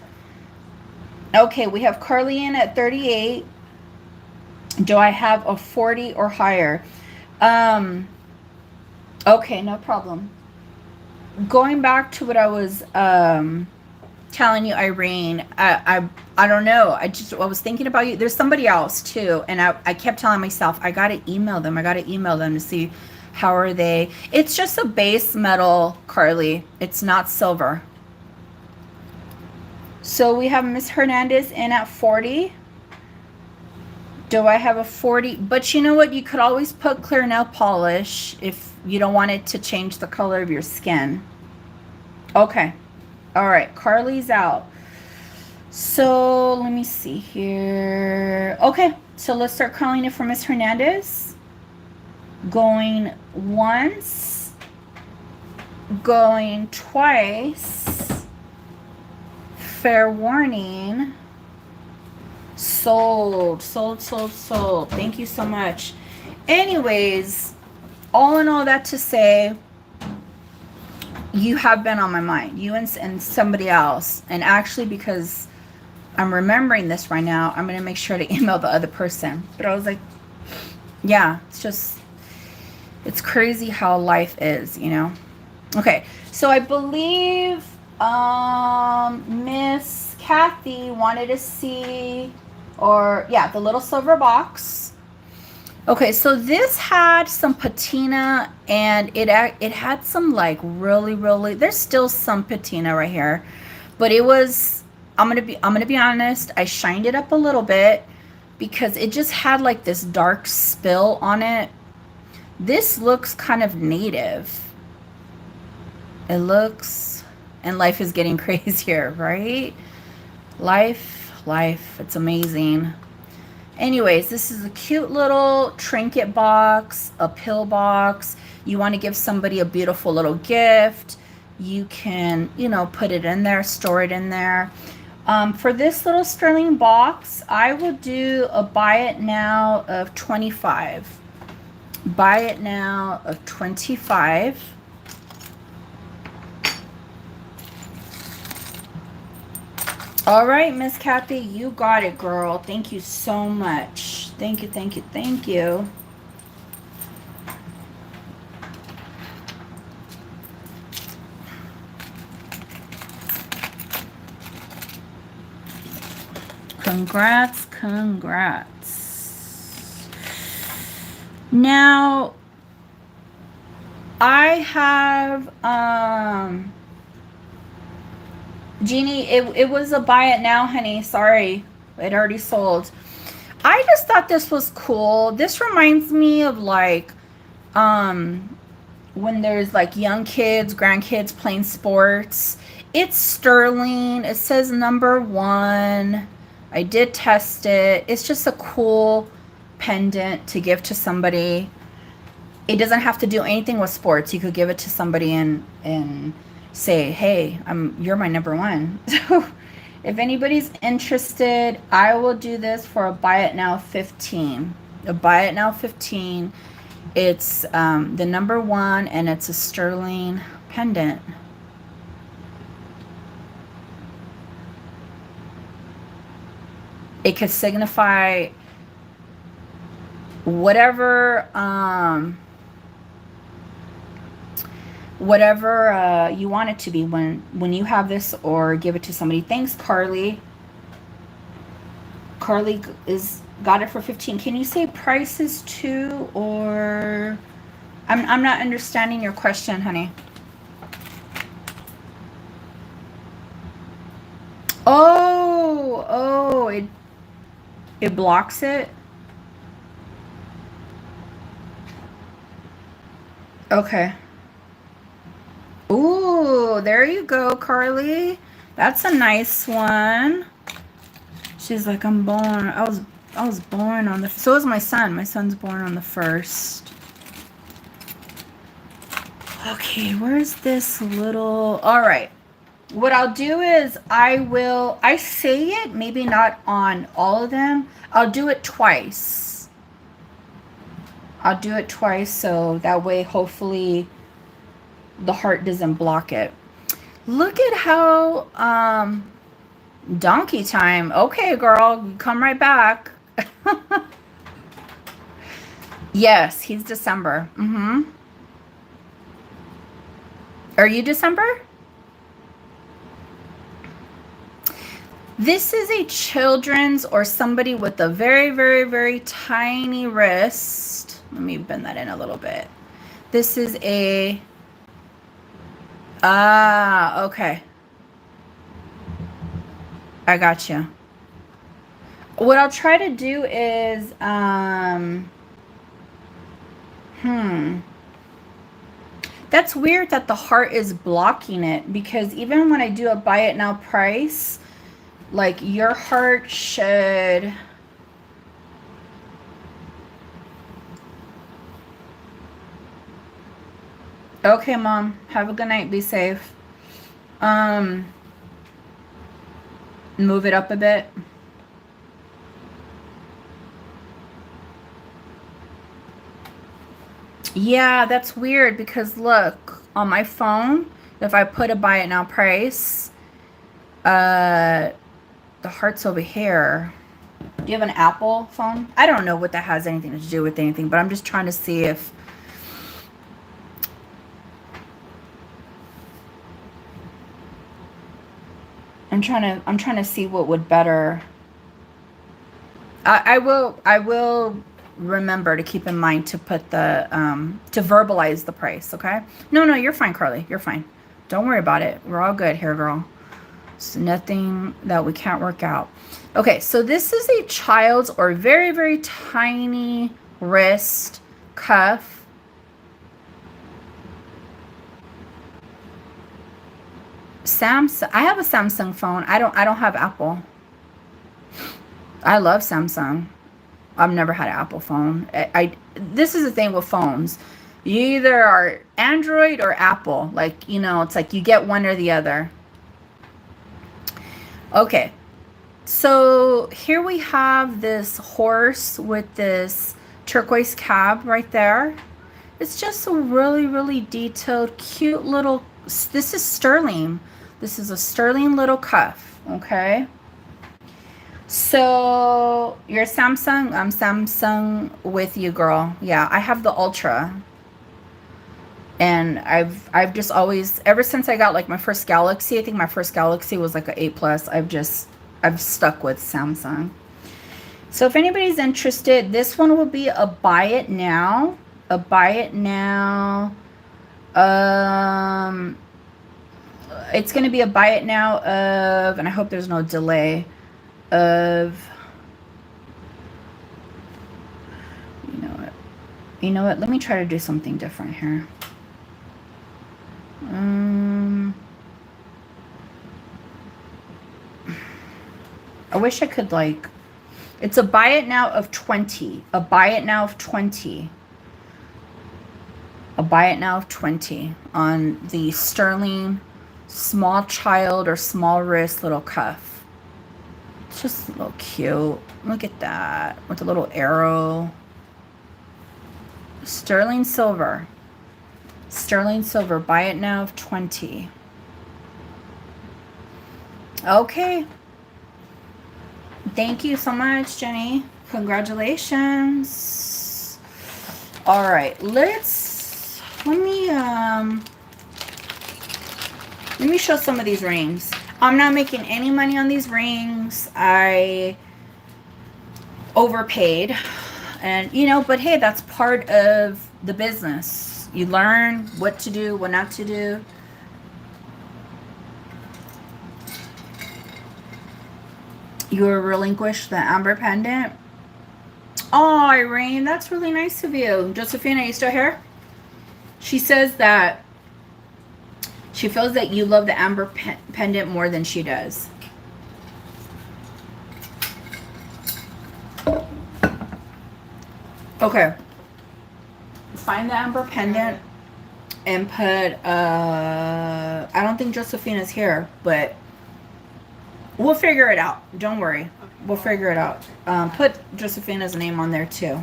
Okay, we have Carnelian at 38. Do I have a 40 or higher? Um, okay, no problem. Going back to what I was telling you, Irene, I don't know. I was thinking about you. There's somebody else too, and I kept telling myself I gotta email them. I gotta email them to see how are they. It's just a base metal, Carly. It's not silver. So we have Miss Hernandez in at 40. Do I have a 40? But you know what? You could always put clear nail polish if you don't want it to change the color of your skin. Okay. All right. Carly's out. So let me see here. Okay. So let's start calling it for Miss Hernandez. Going once. Going twice. Fair warning. Sold. Thank you so much. Anyways, all in all that to say, you have been on my mind. You and somebody else. And actually, because I'm remembering this right now, I'm going to make sure to email the other person. But I was like, yeah, it's crazy how life is, you know? Okay, so I believe Miss Kathy wanted to see, or yeah, the little silver box. Okay, so this had some patina, and it had some like really, there's still some patina right here, but it was, I'm gonna be honest, I shined it up a little bit because it just had like this dark spill on it. This looks kind of native. It looks, and life is getting crazier, right? Life, it's amazing. Anyways, this is a cute little trinket box, a pill box. You want to give somebody a beautiful little gift. You can, you know, put it in there, store it in there. For this little sterling box, I will do a buy it now of 25. Buy it now of 25. All right, Miss Kathy, you got it, girl. Thank you so much. Thank you. Congrats. Now, I have, Jeannie, it was a buy it now, honey. Sorry, it already sold. I just thought this was cool. This reminds me of like when there's like young kids, grandkids playing sports. It's sterling. It says #1. I did test it. It's just a cool pendant to give to somebody. It doesn't have to do anything with sports. You could give it to somebody and say, hey, you're my #1. So if anybody's interested, I will do this for a buy it now 15. A buy it now 15. It's the #1, and it's a sterling pendant. It could signify whatever you want it to be when you have this, or give it to somebody. Thanks, Carly. Carly got it for 15. Can you say prices too, or I'm not understanding your question, honey. Oh, it blocks it. Okay. Ooh, there you go, Carly. That's a nice one. She's like, I'm born. I was born on the. So is my son. My son's born on the 1st. Okay, where's this little? All right. What I'll do is I say it, maybe not on all of them. I'll do it twice. So that way, hopefully, the heart doesn't block it. Look at how Donkey time. Okay, girl, come right back. Yes, he's December. Mm-hmm. Are you December? This is a children's or somebody with a very, very, very tiny wrist. Let me bend that in a little bit. This is a... Ah, okay. I got you. What I'll try to do is... That's weird that the heart is blocking it, because even when I do a buy it now price, like your heart should... Okay, Mom. Have a good night. Be safe. Move it up a bit. Yeah, that's weird, because look, on my phone, if I put a buy it now price, the heart's over here. Do you have an Apple phone? I don't know what that has anything to do with anything, but I'm just trying to see if... I'm trying to see what would better... I will remember to keep in mind to put the to verbalize the price. Okay, no, you're fine, Carly, you're fine, don't worry about it. We're all good here, girl. It's nothing that we can't work out. Okay, so this is a child's or very, very tiny wrist cuff. Samsung. I have a Samsung phone. I don't have Apple. I love Samsung. I've never had an Apple phone. This is the thing with phones. You either are Android or Apple. Like, you know, it's like you get one or the other. Okay. So here we have this horse with this turquoise cab right there. It's just a really, really detailed, cute little... This is sterling. This is a sterling little cuff. Okay. So you're Samsung. I'm Samsung with you, girl. Yeah, I have the Ultra, and I've just always, ever since I got like my first Galaxy, I think my first Galaxy was like an 8+. I've stuck with Samsung. So if anybody's interested, this one will be a buy it now. A buy it now. It's gonna be a buy it now of, and I hope there's no delay, of, you know what, let me try to do something different here. I wish I could, like, it's a buy it now of 20. A buy it now of 20. A buy it now of 20 on the sterling small child or small wrist little cuff. It's just a little cute. Look at that, with a little arrow. Sterling silver. Sterling silver. Buy it now of 20. Okay. Thank you so much, Jenny. Congratulations. All right, let me show some of these rings. I'm not making any money on these rings. I overpaid, and you know, but hey, that's part of the business. You learn what to do, what not to do. You relinquished the amber pendant. Oh, Irene, that's really nice of you. Josephine, are you still here? She says that she feels that you love the amber pendant more than she does. Okay. Find the amber pendant and put, I don't think Josephina's here, but we'll figure it out. Don't worry. Okay. We'll figure it out. Put Josephina's name on there too.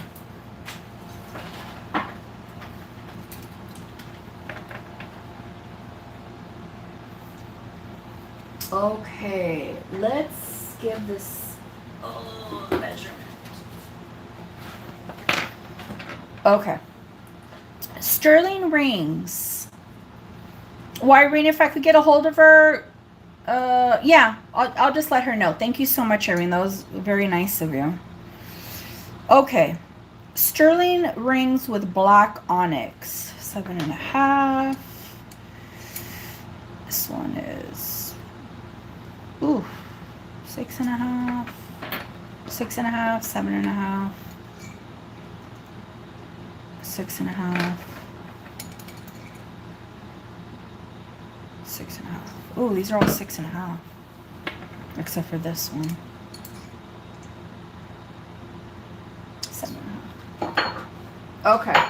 Okay, let's give this a measurement. Okay. Sterling rings. Well, Irene, if I could get a hold of her, yeah, I'll just let her know. Thank you so much, Irene. That was very nice of you. Okay. Sterling rings with black onyx. 7.5. This one is, ooh, 6.5. 6.5, 7.5. 6.5. 6.5. Oh, these are all 6.5. Except for this one. 7.5. Okay.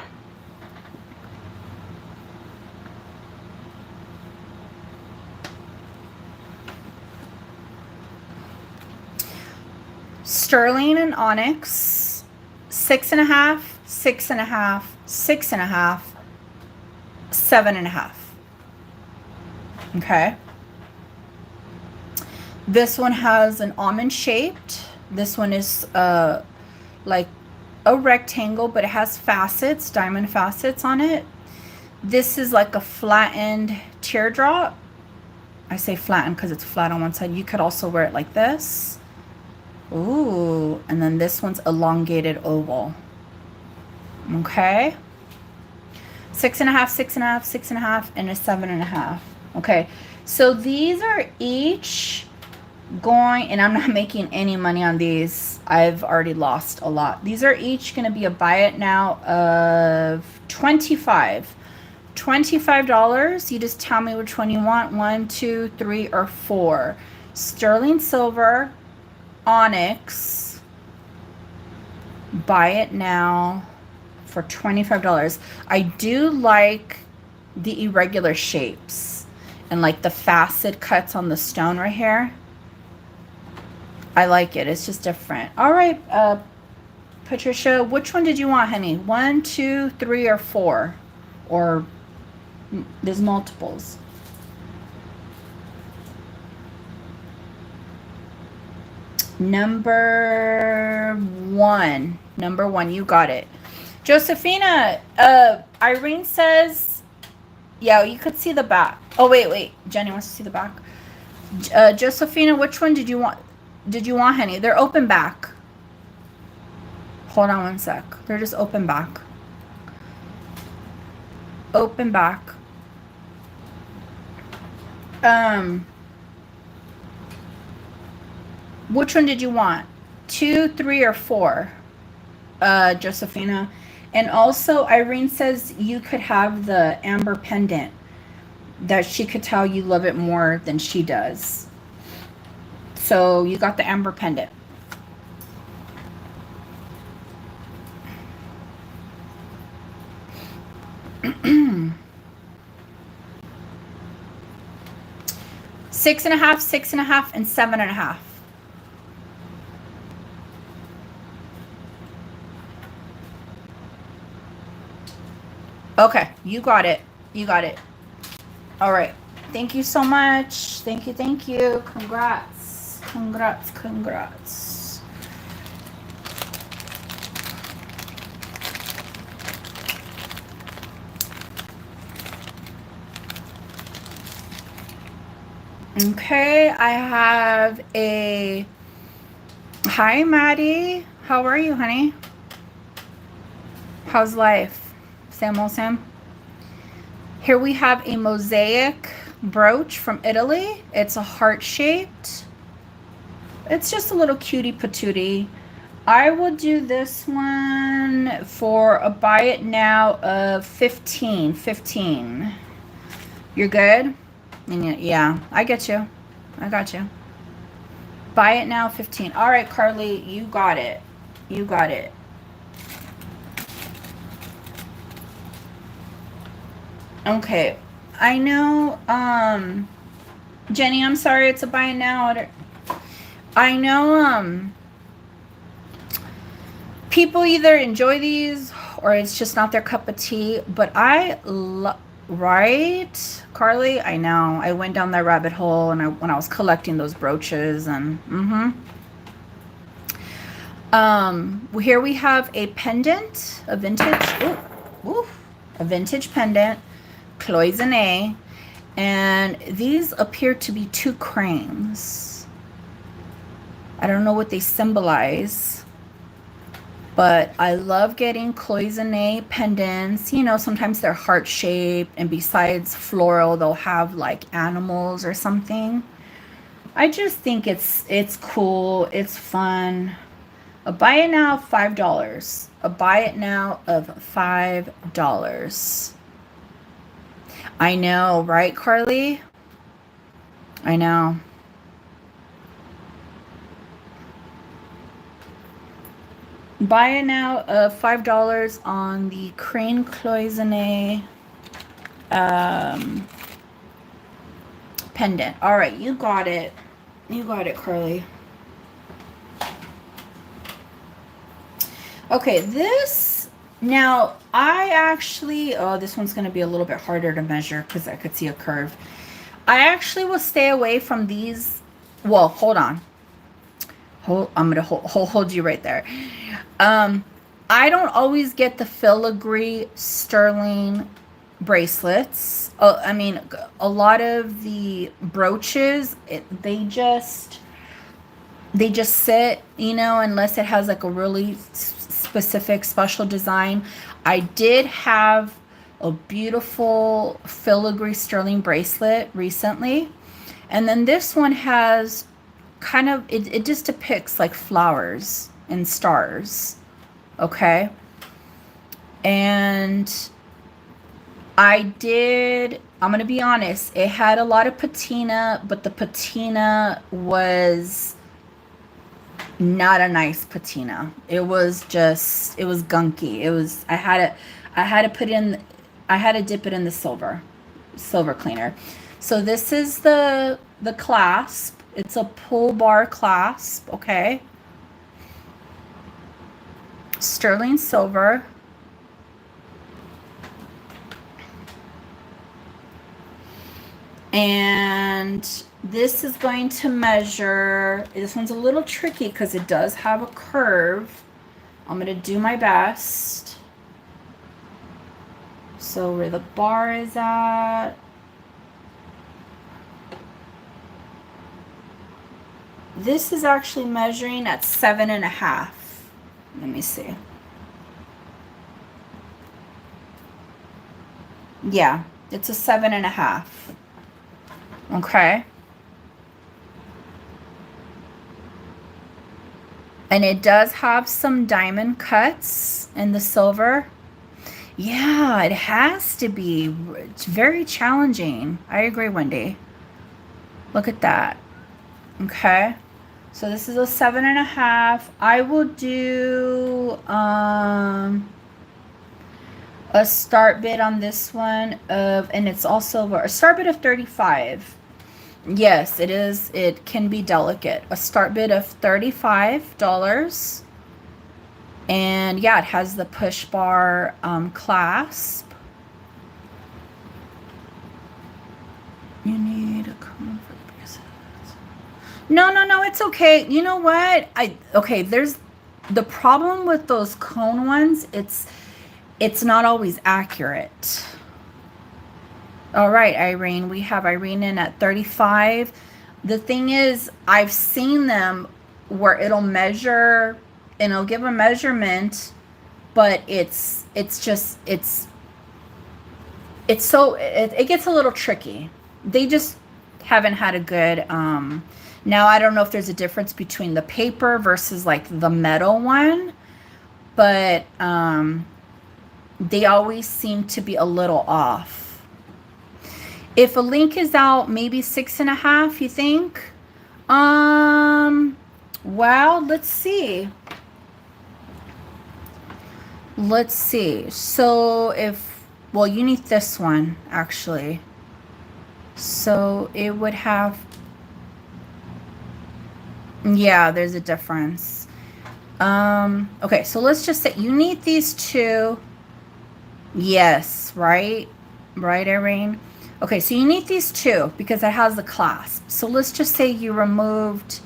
Sterling and onyx. 6.5, 6.5, 6.5, 7.5. Okay. This one has an almond shaped. This one is like a rectangle, but it has facets, diamond facets on it. This is like a flattened teardrop. I say flattened because it's flat on one side. You could also wear it like this. Ooh, and then this one's elongated oval. Okay. 6.5, 6.5, 6.5, and a 7.5. Okay, so these are each going, and I'm not making any money on these. I've already lost a lot. These are each going to be a buy it now of $25. $25. You just tell me which one you want. 1, 2, 3, or 4. Sterling silver, onyx. Buy it now for $25. I do like the irregular shapes and like the facet cuts on the stone right here. I like it. It's just different. All right, Patricia, which one did you want, honey? 1, 2, 3, or 4? Or there's multiples. Number one, you got it. Josephina, Irene says, yeah, you could see the back. Oh, wait, Jenny wants to see the back. Josephina, which one did you want, honey? They're open back. Hold on one sec. They're just open back. Open back. Which one did you want? 2, 3, or 4? Josephina. And also Irene says you could have the amber pendant, that she could tell you love it more than she does. So you got the amber pendant. Six and a half, and 7.5. Okay, you got it. All right. Thank you so much. Thank you. Congrats. Okay, I have a... Hi, Maddie. How are you, honey? How's life? Sam. Here we have a mosaic brooch from Italy. It's a heart-shaped. It's just a little cutie patootie. I will do this one for a buy it now of 15. You're good? And yeah, I get you. Buy it now, 15. All right, Carly, you got it. Okay, I know, Jenny, I'm sorry, it's a buy it now. I know, people either enjoy these or it's just not their cup of tea, but Right, Carly? I know. I went down that rabbit hole and when I was collecting those brooches and here we have a pendant, a vintage, a vintage pendant, cloisonne, and these appear to be two cranes. I don't know what they symbolize, but I love getting cloisonne pendants. You know, sometimes they're heart-shaped, and besides floral, they'll have like animals or something. I just think it's cool. It's fun. A buy it now of $5. A buy it now of $5. I know, right, Carly? I know. Buy it now of $5 on the crane cloisonne pendant. All right, you got it. You got it, Carly. Okay, this, now I actually, oh, this one's going to be a little bit harder to measure because I could see a curve. I actually will stay away from these. Well, hold on. I'm going to hold you right there. I don't always get the filigree sterling bracelets. I mean, a lot of the brooches, they just sit, you know, unless it has like a really specific special design. I did have a beautiful filigree sterling bracelet recently, and then this one has kind of, it just depicts like flowers and stars. Okay, and I'm gonna be honest, it had a lot of patina, but the patina was not a nice patina. It was gunky. It was, I had to dip it in the silver cleaner. So this is the clasp. It's a pull bar clasp, okay? Sterling silver. And this is going to measure, this one's a little tricky because it does have a curve. I'm going to do my best. So where the bar is at. This is actually measuring at 7.5. Let me see. Yeah, it's a 7.5. Okay. And it does have some diamond cuts in the silver. Yeah, it has to be. It's very challenging. I agree, Wendy. Look at that. Okay. So this is a 7.5. I will do a start bid on this one of, and it's all silver, a start bid of 35. Yes, it is. It can be delicate. A start bid of $35. And yeah, it has the push bar clasp. You need a cone for the bracelet. No, it's okay. You know what? Okay, there's the problem with those cone ones. It's not always accurate. All right, Irene, we have Irene in at 35. The thing is, I've seen them where it'll measure and it'll give a measurement, but it gets a little tricky. They just haven't had a good, now I don't know if there's a difference between the paper versus like the metal one, but they always seem to be a little off. If a link is out, maybe 6.5, you think? Well, let's see. So well, you need this one, actually. So it would have, yeah, there's a difference. Okay, so let's just say you need these two. Yes, right? Right, Irene? Okay, so you need these two because it has the clasp. So let's just say you removed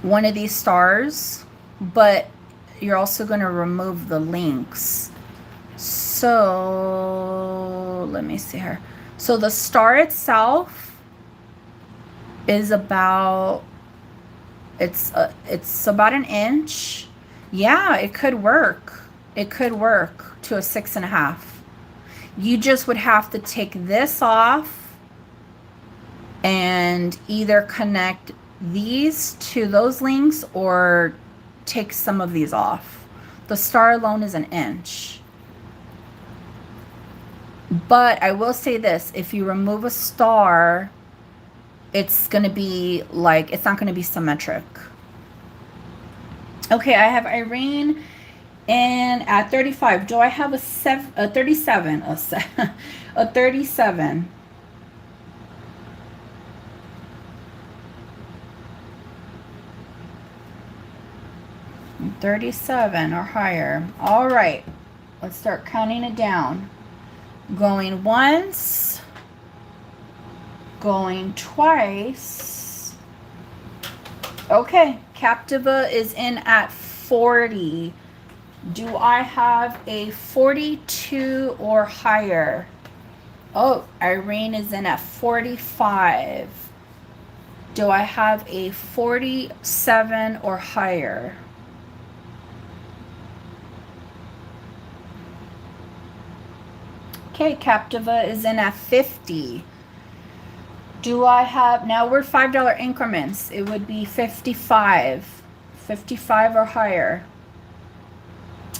one of these stars, but you're also going to remove the links. So let me see here. So the star itself is about, it's about an inch. Yeah, it could work. It could work to a 6.5. You just would have to take this off and either connect these to those links or take some of these off. The star alone is an inch. But I will say this, if you remove a star, it's going to be like, it's not going to be symmetric. Okay, I have Irene in at 35. Do I have a 37? A 37. 37 or higher. All right, let's start counting it down. Going once, going twice. Okay, Captiva is in at 40. Do I have a 42 or higher? Oh, Irene is in at 45. Do I have a 47 or higher? Okay, Captiva is in at 50. Do I have, now we're $5 increments. It would be 55. 55 or higher.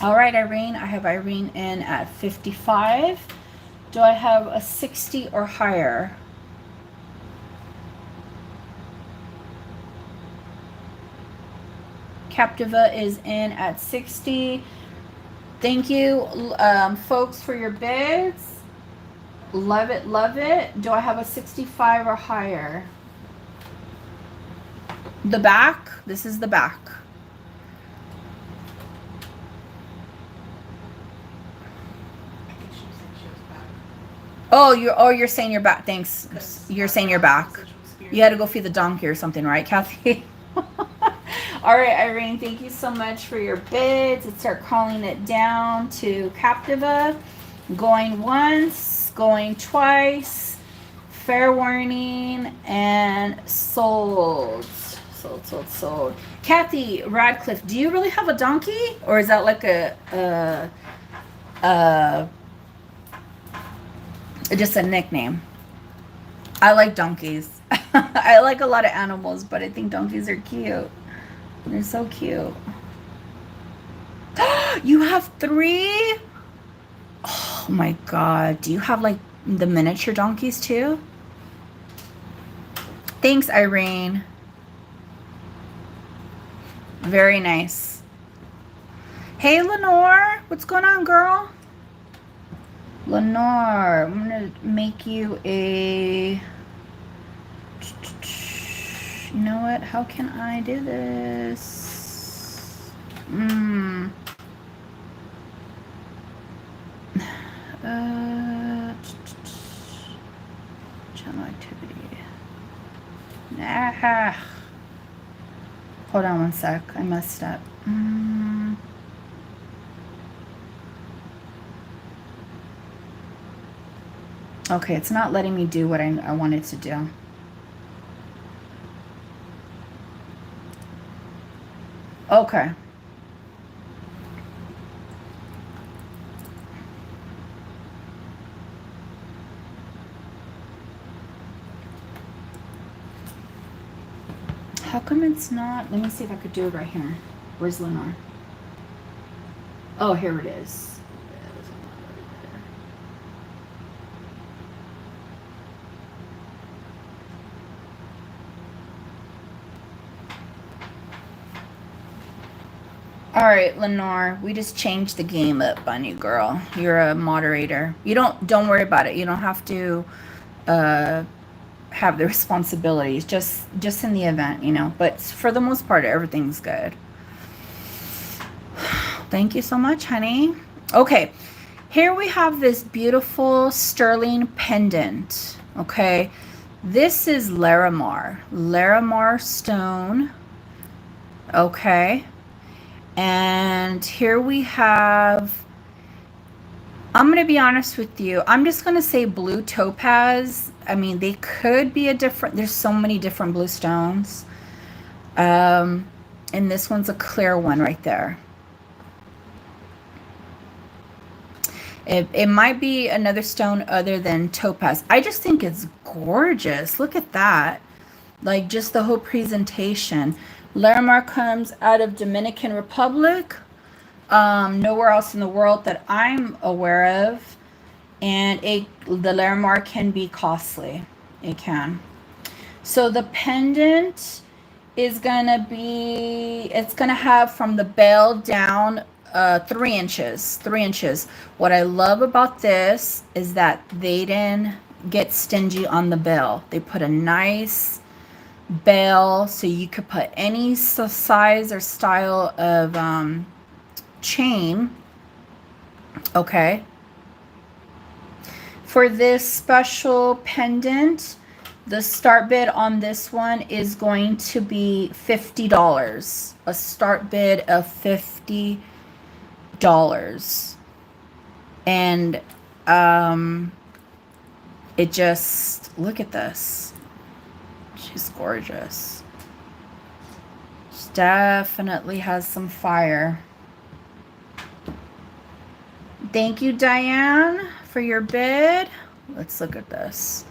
All right, Irene, I have Irene in at 55. Do I have a 60 or higher? Captiva is in at 60. Thank you, folks, for your bids. Love it, love it. Do I have a 65 or higher? The back, this is the back. Oh, you're saying you're back. Thanks. You're saying you're back. You had to go feed the donkey or something, right, Kathy? All right, Irene, thank you so much for your bids. Let's start calling it down to Captiva. Going once, going twice, fair warning, and sold. Sold. Kathy Radcliffe, do you really have a donkey? Or is that like just a nickname? I like donkeys. I like a lot of animals, but I think donkeys are cute. They're so cute. You have 3? Oh my god. Do you have like the miniature donkeys too? Thanks, Irene. Very nice. Hey, Lenore. What's going on, girl? Lenore, I'm going to make you a... You know what? How can I do this? Channel activity. Hold on one sec. I messed up. Okay, it's not letting me do what I wanted to do. Okay. How come it's not? Let me see if I could do it right here. Where's Lenore? Oh, here it is. All right, Lenore, we just changed the game up on you, girl. You're a moderator. You don't worry about it. You don't have to have the responsibilities, just in the event, you know. But for the most part, everything's good. Thank you so much, honey. Okay, Here we have this beautiful sterling pendant. Okay, this is Larimar stone. Okay, and here we have, I'm going to be honest with you, I'm just going to say blue topaz. I mean, they could be a different, there's so many different blue stones. And this one's a clear one right there. It might be another stone other than topaz. I just think it's gorgeous. Look at that. Like, just the whole presentation. Larimar comes out of Dominican Republic. Nowhere else in the world that I'm aware of. And the Larimar can be costly. It can. So the pendant is gonna be, it's gonna have from the bell down 3 inches. What I love about this is that they didn't get stingy on the bell. They put a nice bell, so you could put any size or style of chain. Okay, for this special pendant, the start bid on this one is going to be $50. A start bid of $50. And it just, look at this. She's gorgeous. She definitely has some fire. Thank you, Diane, for your bid. Let's look at this.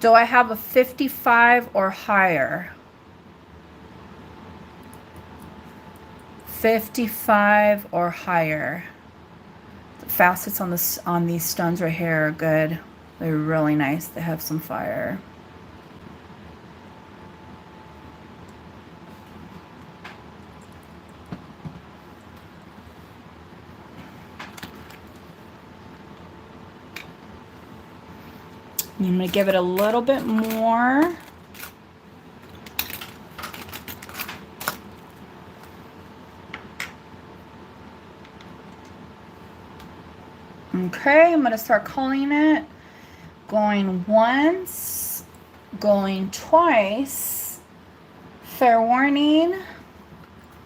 Do I have a 55 or higher? 55 or higher. The facets on these stones right here are good. They're really nice. They have some fire. I'm going to give it a little bit more. Okay, I'm going to start calling it. Going once, going twice. Fair warning.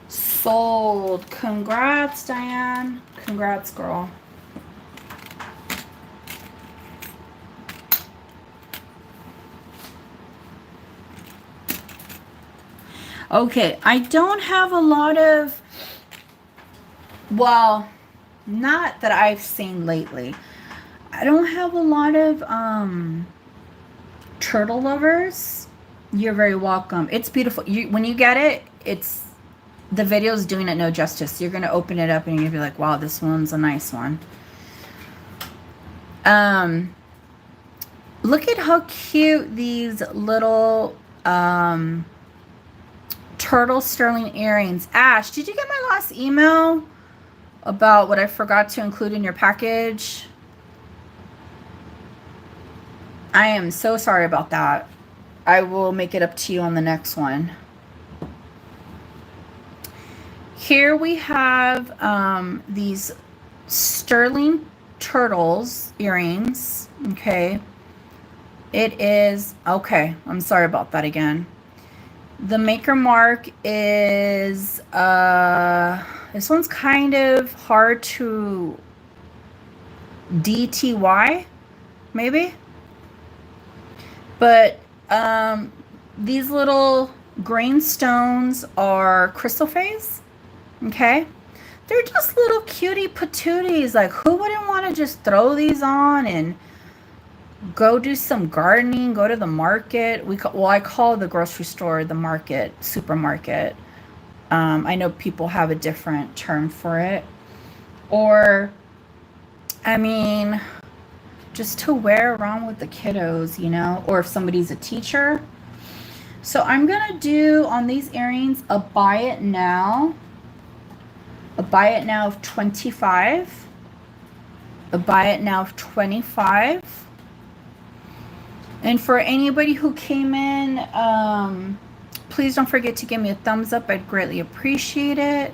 Sold. Congrats, Diane. Congrats, girl. Okay, I don't have a lot of, well, not that I've seen lately. I don't have a lot of turtle lovers. You're very welcome. It's beautiful. When you get it, it's, the video's doing it no justice. You're going to open it up and you're going to be like, wow, this one's a nice one. Look at how cute these little turtle sterling earrings. Ash, did you get my last email about what I forgot to include in your package? I am so sorry about that. I will make it up to you on the next one. Here we have these sterling turtles earrings. Okay. It is, okay, I'm sorry about that again. The maker mark is, this one's kind of hard to DTY, maybe. But these little grain stones are crystal phase, okay? They're just little cutie patooties. Like, who wouldn't want to just throw these on and go do some gardening, go to the market? Well, I call the grocery store the market, supermarket. I know people have a different term for it. Or, I mean, just to wear around with the kiddos, you know, or if somebody's a teacher. So I'm going to do on these earrings a buy it now. A buy it now of 25. A buy it now of 25. And for anybody who came in, please don't forget to give me a thumbs up. I'd greatly appreciate it.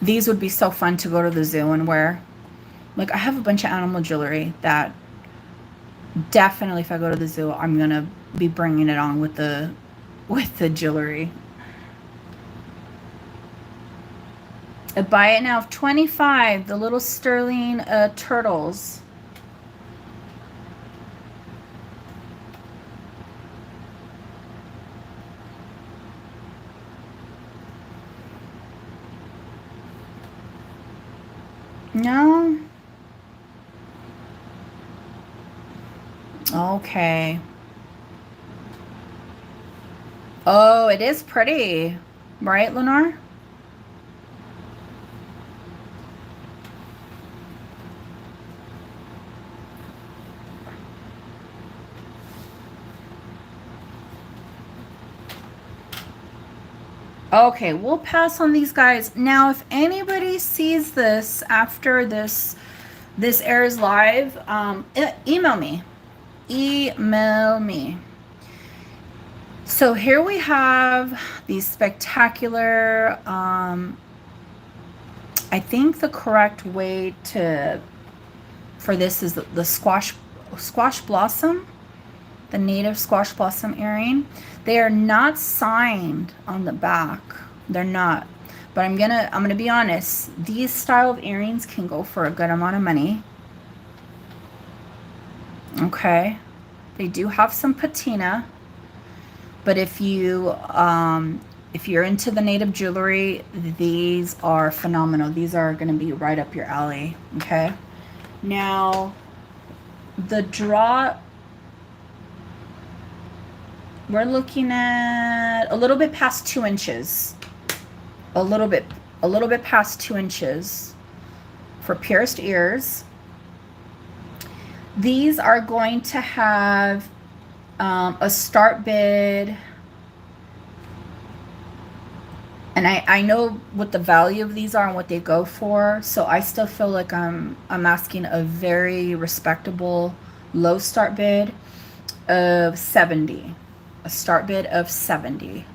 These would be so fun to go to the zoo and wear. Like, I have a bunch of animal jewelry that definitely, if I go to the zoo, I'm gonna be bringing it on with the jewelry. Buy it now, 25, the little sterling turtles. No? Okay. Oh, it is pretty. Right, Lenore? Okay, we'll pass on these guys. Now, if anybody sees this after this airs live, email me. Email me. So here we have these spectacular, I think the correct way for this is the squash blossom, the native squash blossom earring. They are not signed on the back. They're not. But I'm gonna be honest. These style of earrings can go for a good amount of money. Okay. They do have some patina. But if you're into the native jewelry, these are phenomenal. These are going to be right up your alley. Okay. Now, the draw, we're looking at a little bit past 2 inches. A little bit past 2 inches for pierced ears. These are going to have a start bid, and I know what the value of these are and what they go for, so I still feel like I'm asking a very respectable low start bid of 70. A start bid of 70.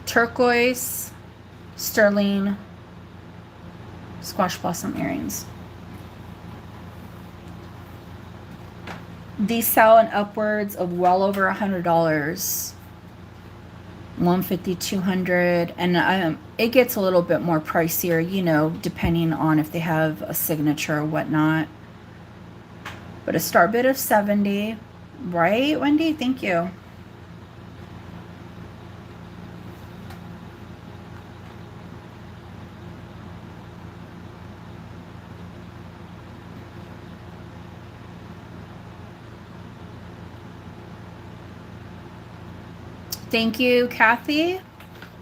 Turquoise, sterling, squash blossom earrings. These sell in upwards of well over $100, $150, $200, and it gets a little bit more pricier, you know, depending on if they have a signature or whatnot. But a start bid of 70, right, Wendy? Thank you. Thank you, Kathy.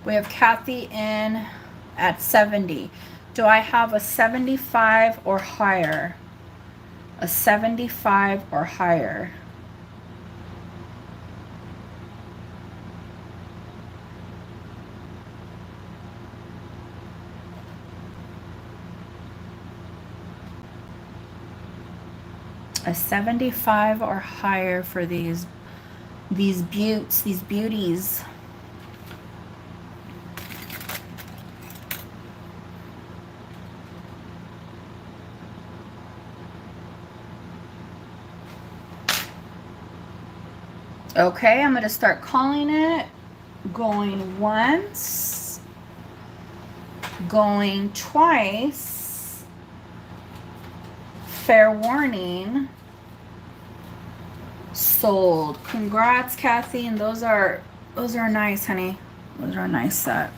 We have Kathy in at 70. Do I have a 75 or higher? A 75 or higher? A 75 or higher for these beauties. Okay, I'm going to start calling it. Going once. Going twice. Fair warning. Sold. Congrats, Kathy. And those are nice, honey. Those are a nice set.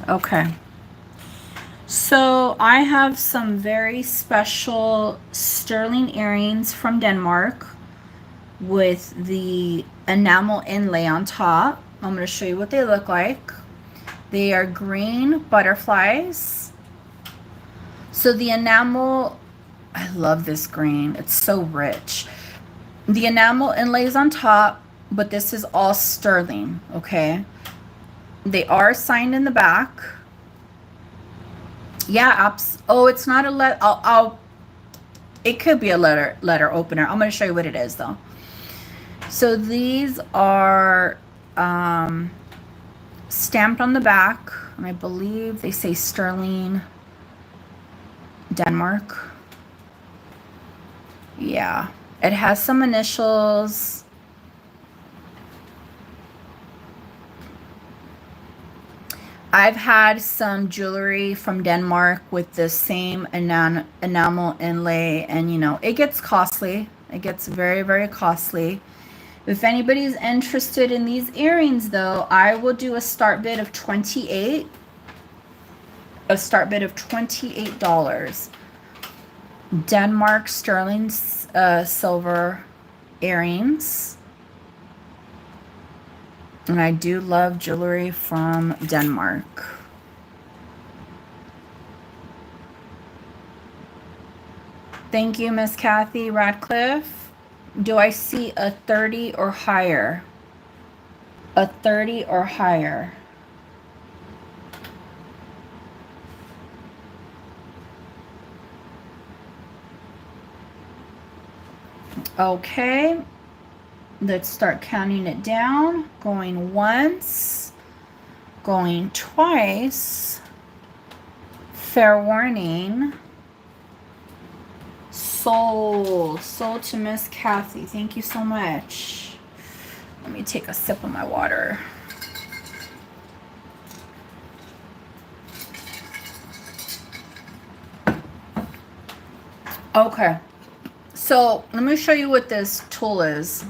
Okay. So I have some very special sterling earrings from Denmark with the enamel inlay on top. I'm going to show you what they look like. They are green butterflies. So the enamel, I love this green. It's so rich. The enamel inlays on top, but this is all sterling, okay? They are signed in the back. Yeah, oh, it's not a letter. It could be a letter opener. I'm going to show you what it is, though. So these are stamped on the back, and I believe they say sterling, Denmark. Yeah, it has some initials. I've had some jewelry from Denmark with the same enamel inlay, and you know, it gets costly. It gets very, very costly. If anybody's interested in these earrings though, I will do a start bid of $28. A start bid of $28. Denmark sterling silver earrings. And I do love jewelry from Denmark. Thank you, Miss Kathy Radcliffe. Do I see a 30 or higher? A 30 or higher. Okay. Let's start counting it down. Going once. Going twice. Fair warning. Sold to Miss Kathy. Thank you so much. Let me take a sip of my water. Okay, so let me show you what this tool is.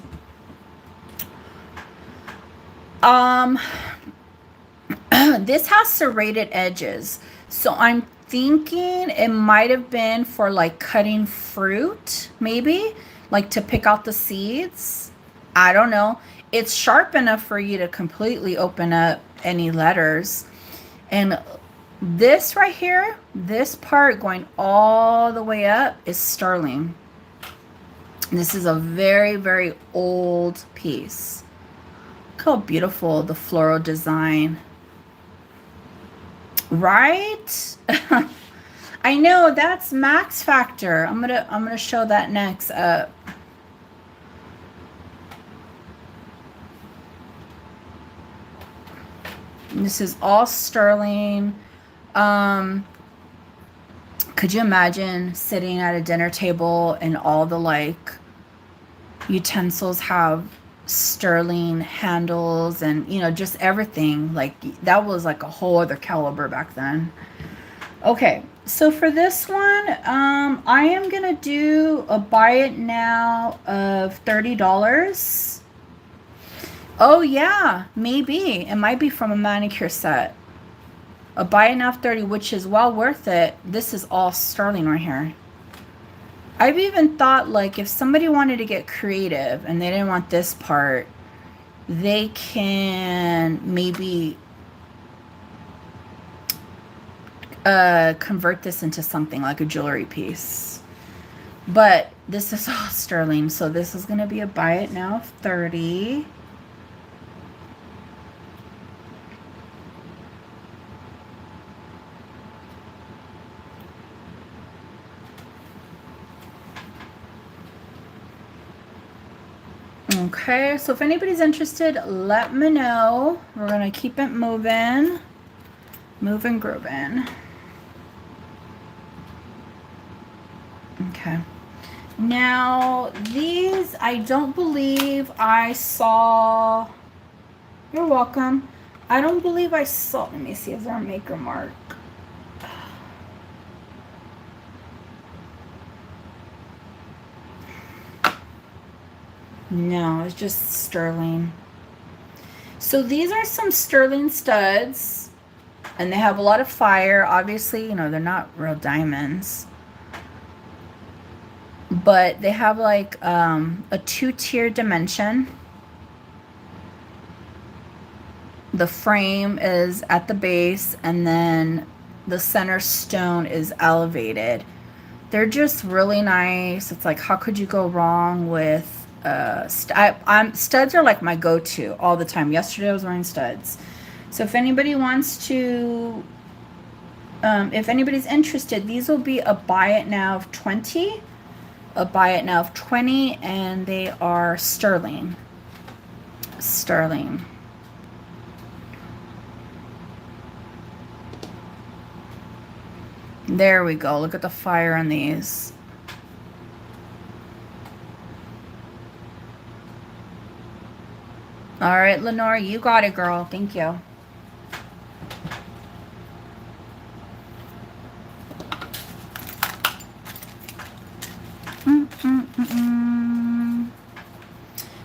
This has serrated edges, so I'm thinking it might have been for like cutting fruit, maybe like to pick out the seeds. I don't know. It's sharp enough for you to completely open up any letters. And this right here, this part going all the way up is sterling. This is a very, very old piece. Look how beautiful the floral design. Right? I know, that's Max Factor. I'm gonna show that next up. This is all sterling. Could you imagine sitting at a dinner table and all the like utensils have sterling handles and you know just everything? Like that was like a whole other caliber back then. Okay, so for this one, I am gonna do a buy it now of $30. Oh yeah, maybe it might be from a manicure set. A buy it now of 30, which is well worth it. This is all sterling right here. I've even thought like if somebody wanted to get creative and they didn't want this part, they can maybe convert this into something like a jewelry piece. But this is all sterling, so this is going to be a buy it now of 30. Okay, so if anybody's interested, let me know. We're gonna keep it moving, grooving. Okay. Now these, I don't believe I saw. You're welcome. I don't believe I saw. Let me see. Is there a maker mark? No, it's just sterling. So these are some sterling studs, and they have a lot of fire. Obviously, you know, they're not real diamonds, but they have like a 2-tier dimension. The frame is at the base, and then the center stone is elevated. They're just really nice. It's like, how could you go wrong with studs are like my go-to all the time. Yesterday I was wearing studs. So if anybody wants to, if anybody's interested, these will be a buy it now of 20, a buy it now of 20, and they are sterling. sterling. There we go. Look at the fire on these. All right, Lenore, you got it, girl. Thank you.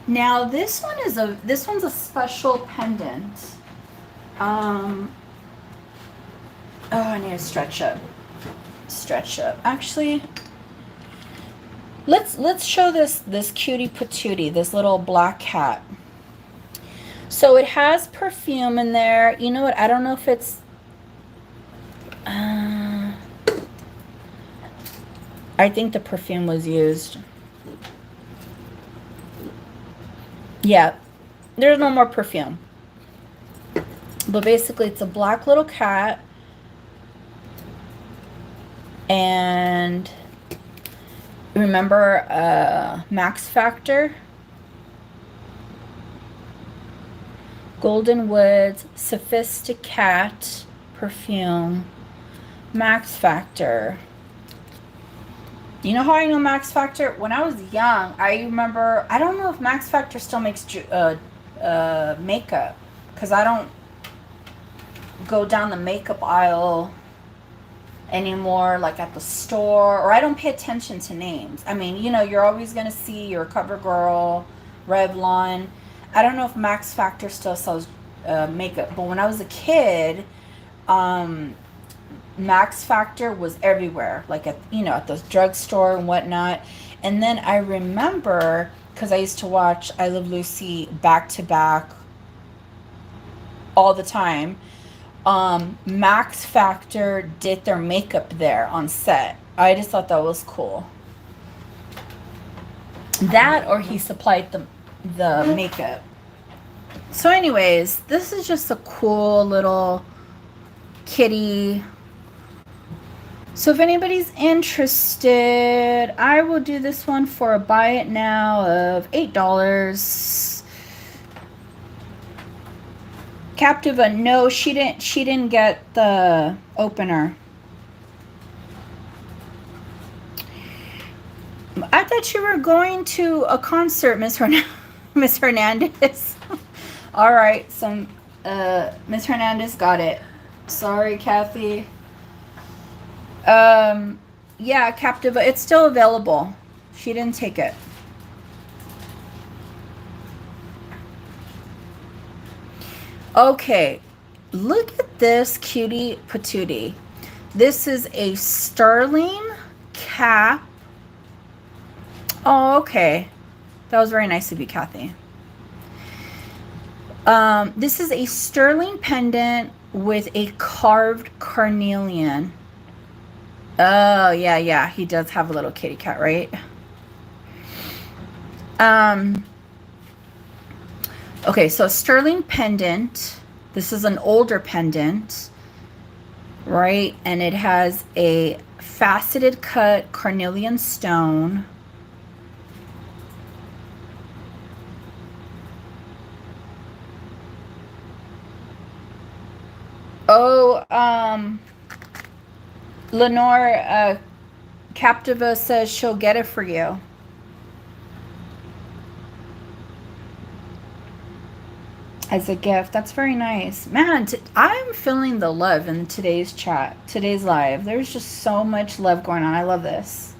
Now this one's a special pendant. Oh, I need to stretch up. Actually, let's show this cutie patootie, this little black cat. So it has perfume in there. You know what? I don't know if it's I think the perfume was used. Yeah, there's no more perfume. But basically, it's a black little cat. And remember Max Factor? Golden Woods, Sophisticat perfume, Max Factor. You know how I know Max Factor? When I was young, I remember, I don't know if Max Factor still makes makeup, because I don't go down the makeup aisle anymore, like at the store, or I don't pay attention to names. I mean, you know, you're always going to see your CoverGirl, Revlon. I don't know if Max Factor still sells makeup, but when I was a kid, Max Factor was everywhere, like at, you know, at the drugstore and whatnot. And then I remember, because I used to watch I Love Lucy back to back all the time, Max Factor did their makeup there on set. I just thought that was cool. That, or he supplied the makeup. So anyways, this is just a cool little kitty. So if anybody's interested, I will do this one for a buy it now of $8. Captiva, no, she didn't get the opener. I thought you were going to a concert, Miss Hernandez. All right, so Miss Hernandez got it. Sorry, Kathy. Yeah, Captiva, it's still available. She didn't take it. Okay, look at this cutie patootie. This is a sterling cap. Oh, okay. That was very nice of you, Kathy. This is a sterling pendant with a carved carnelian. Oh, yeah. He does have a little kitty cat, right? Okay, so sterling pendant. This is an older pendant, right? And it has a faceted cut carnelian stone. Oh, Lenore, Captiva says she'll get it for you. As a gift. That's very nice. Man, I'm feeling the love in today's chat, today's live. There's just so much love going on. I love this.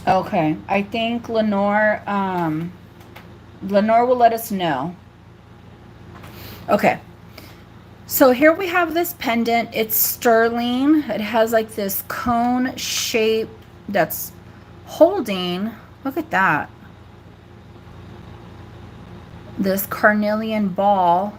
Okay, I think Lenore will let us know. Okay, so here we have this pendant. It's sterling. It has like this cone shape that's holding, look at that, this carnelian ball.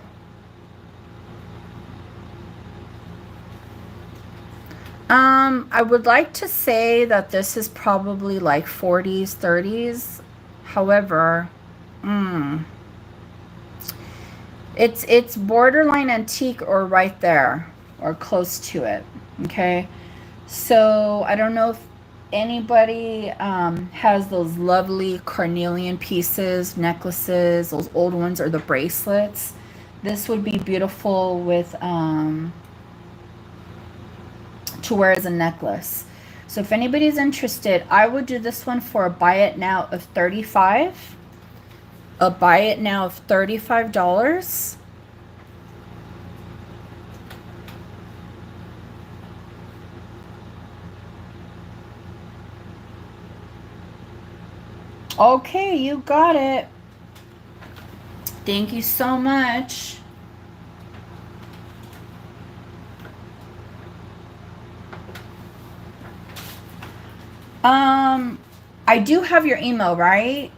I would like to say that this is probably like 40s, 30s. However, It's borderline antique or right there or close to it. Okay. So I don't know if anybody has those lovely carnelian pieces, necklaces, those old ones, or the bracelets. This would be beautiful with to wear as a necklace. So if anybody's interested, I would do this one for a buy it now of 35. A buy it now of $35. Okay, you got it. Thank you so much. I do have your email, right?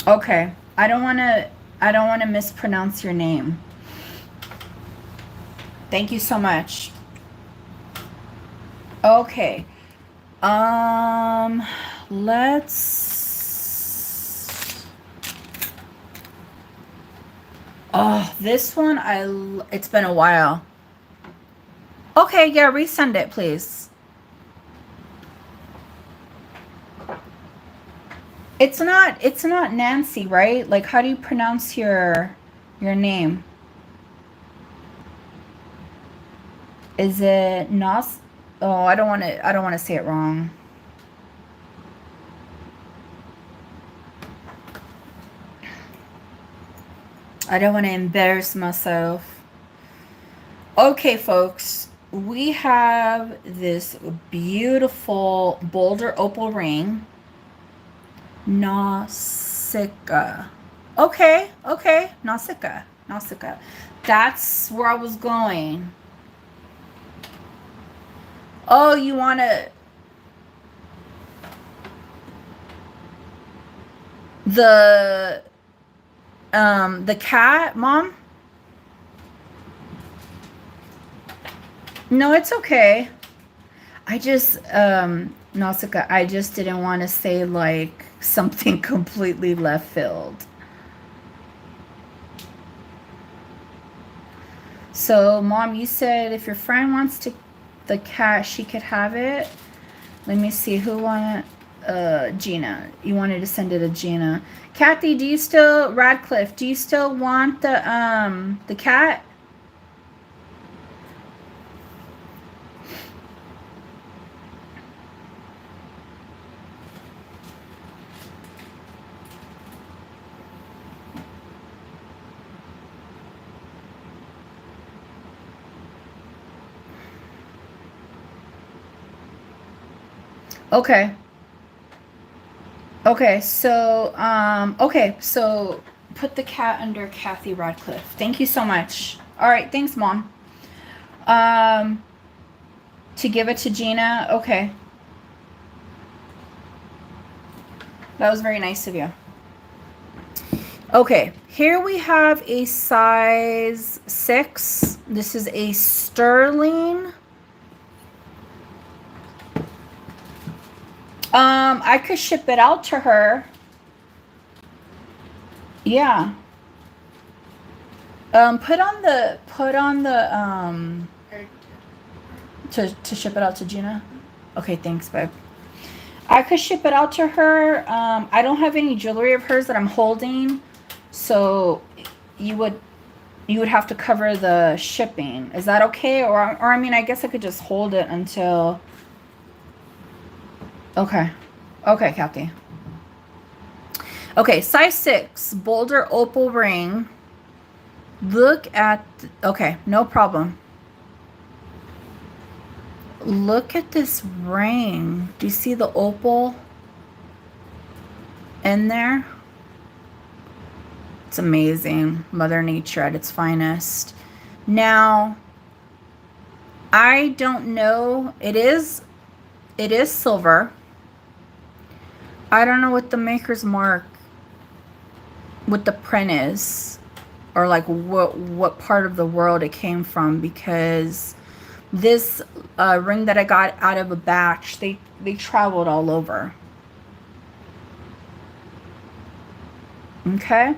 Okay. I don't want to mispronounce your name. Thank you so much. Okay. Let's Oh, this one it's been a while. Okay, yeah, resend it, please. It's not Nancy, right? Like, how do you pronounce your name? Is it Nos? Oh, I don't want to say it wrong. I don't want to embarrass myself. Okay, folks, we have this beautiful Boulder opal ring. Nausicaa. Okay. Nausicaa. That's where I was going. Oh, you want to... The cat, Mom? No, it's okay. I just, Nausicaa, I just didn't want to say, like, something completely left field. So, Mom, you said if your friend wants the cat, she could have it. Let me see, who wanted... Gina. You wanted to send it to Gina. Kathy, do you still... Radcliffe, do you still want the cat? Okay. Okay, so put the cat under Kathy Radcliffe. Thank you so much. All right, thanks, Mom. To give it to Gina. Okay. That was very nice of you. Okay, here we have a size 6. This is a sterling. I could ship it out to her. Yeah. Put on the to ship it out to Gina. Okay, thanks, babe. I could ship it out to her. I don't have any jewelry of hers that I'm holding, so you would have to cover the shipping. Is that okay? Or I mean, I guess I could just hold it until... Okay. Okay, Kathy. Okay, size 6, Boulder opal ring. Look at... Okay, no problem. Look at this ring. Do you see the opal in there? It's amazing. Mother Nature at its finest. Now, I don't know. It is silver. I don't know what the maker's mark, what the print is. or like what part of the world it came from, because this ring that I got out of a batch, they traveled all over. Okay.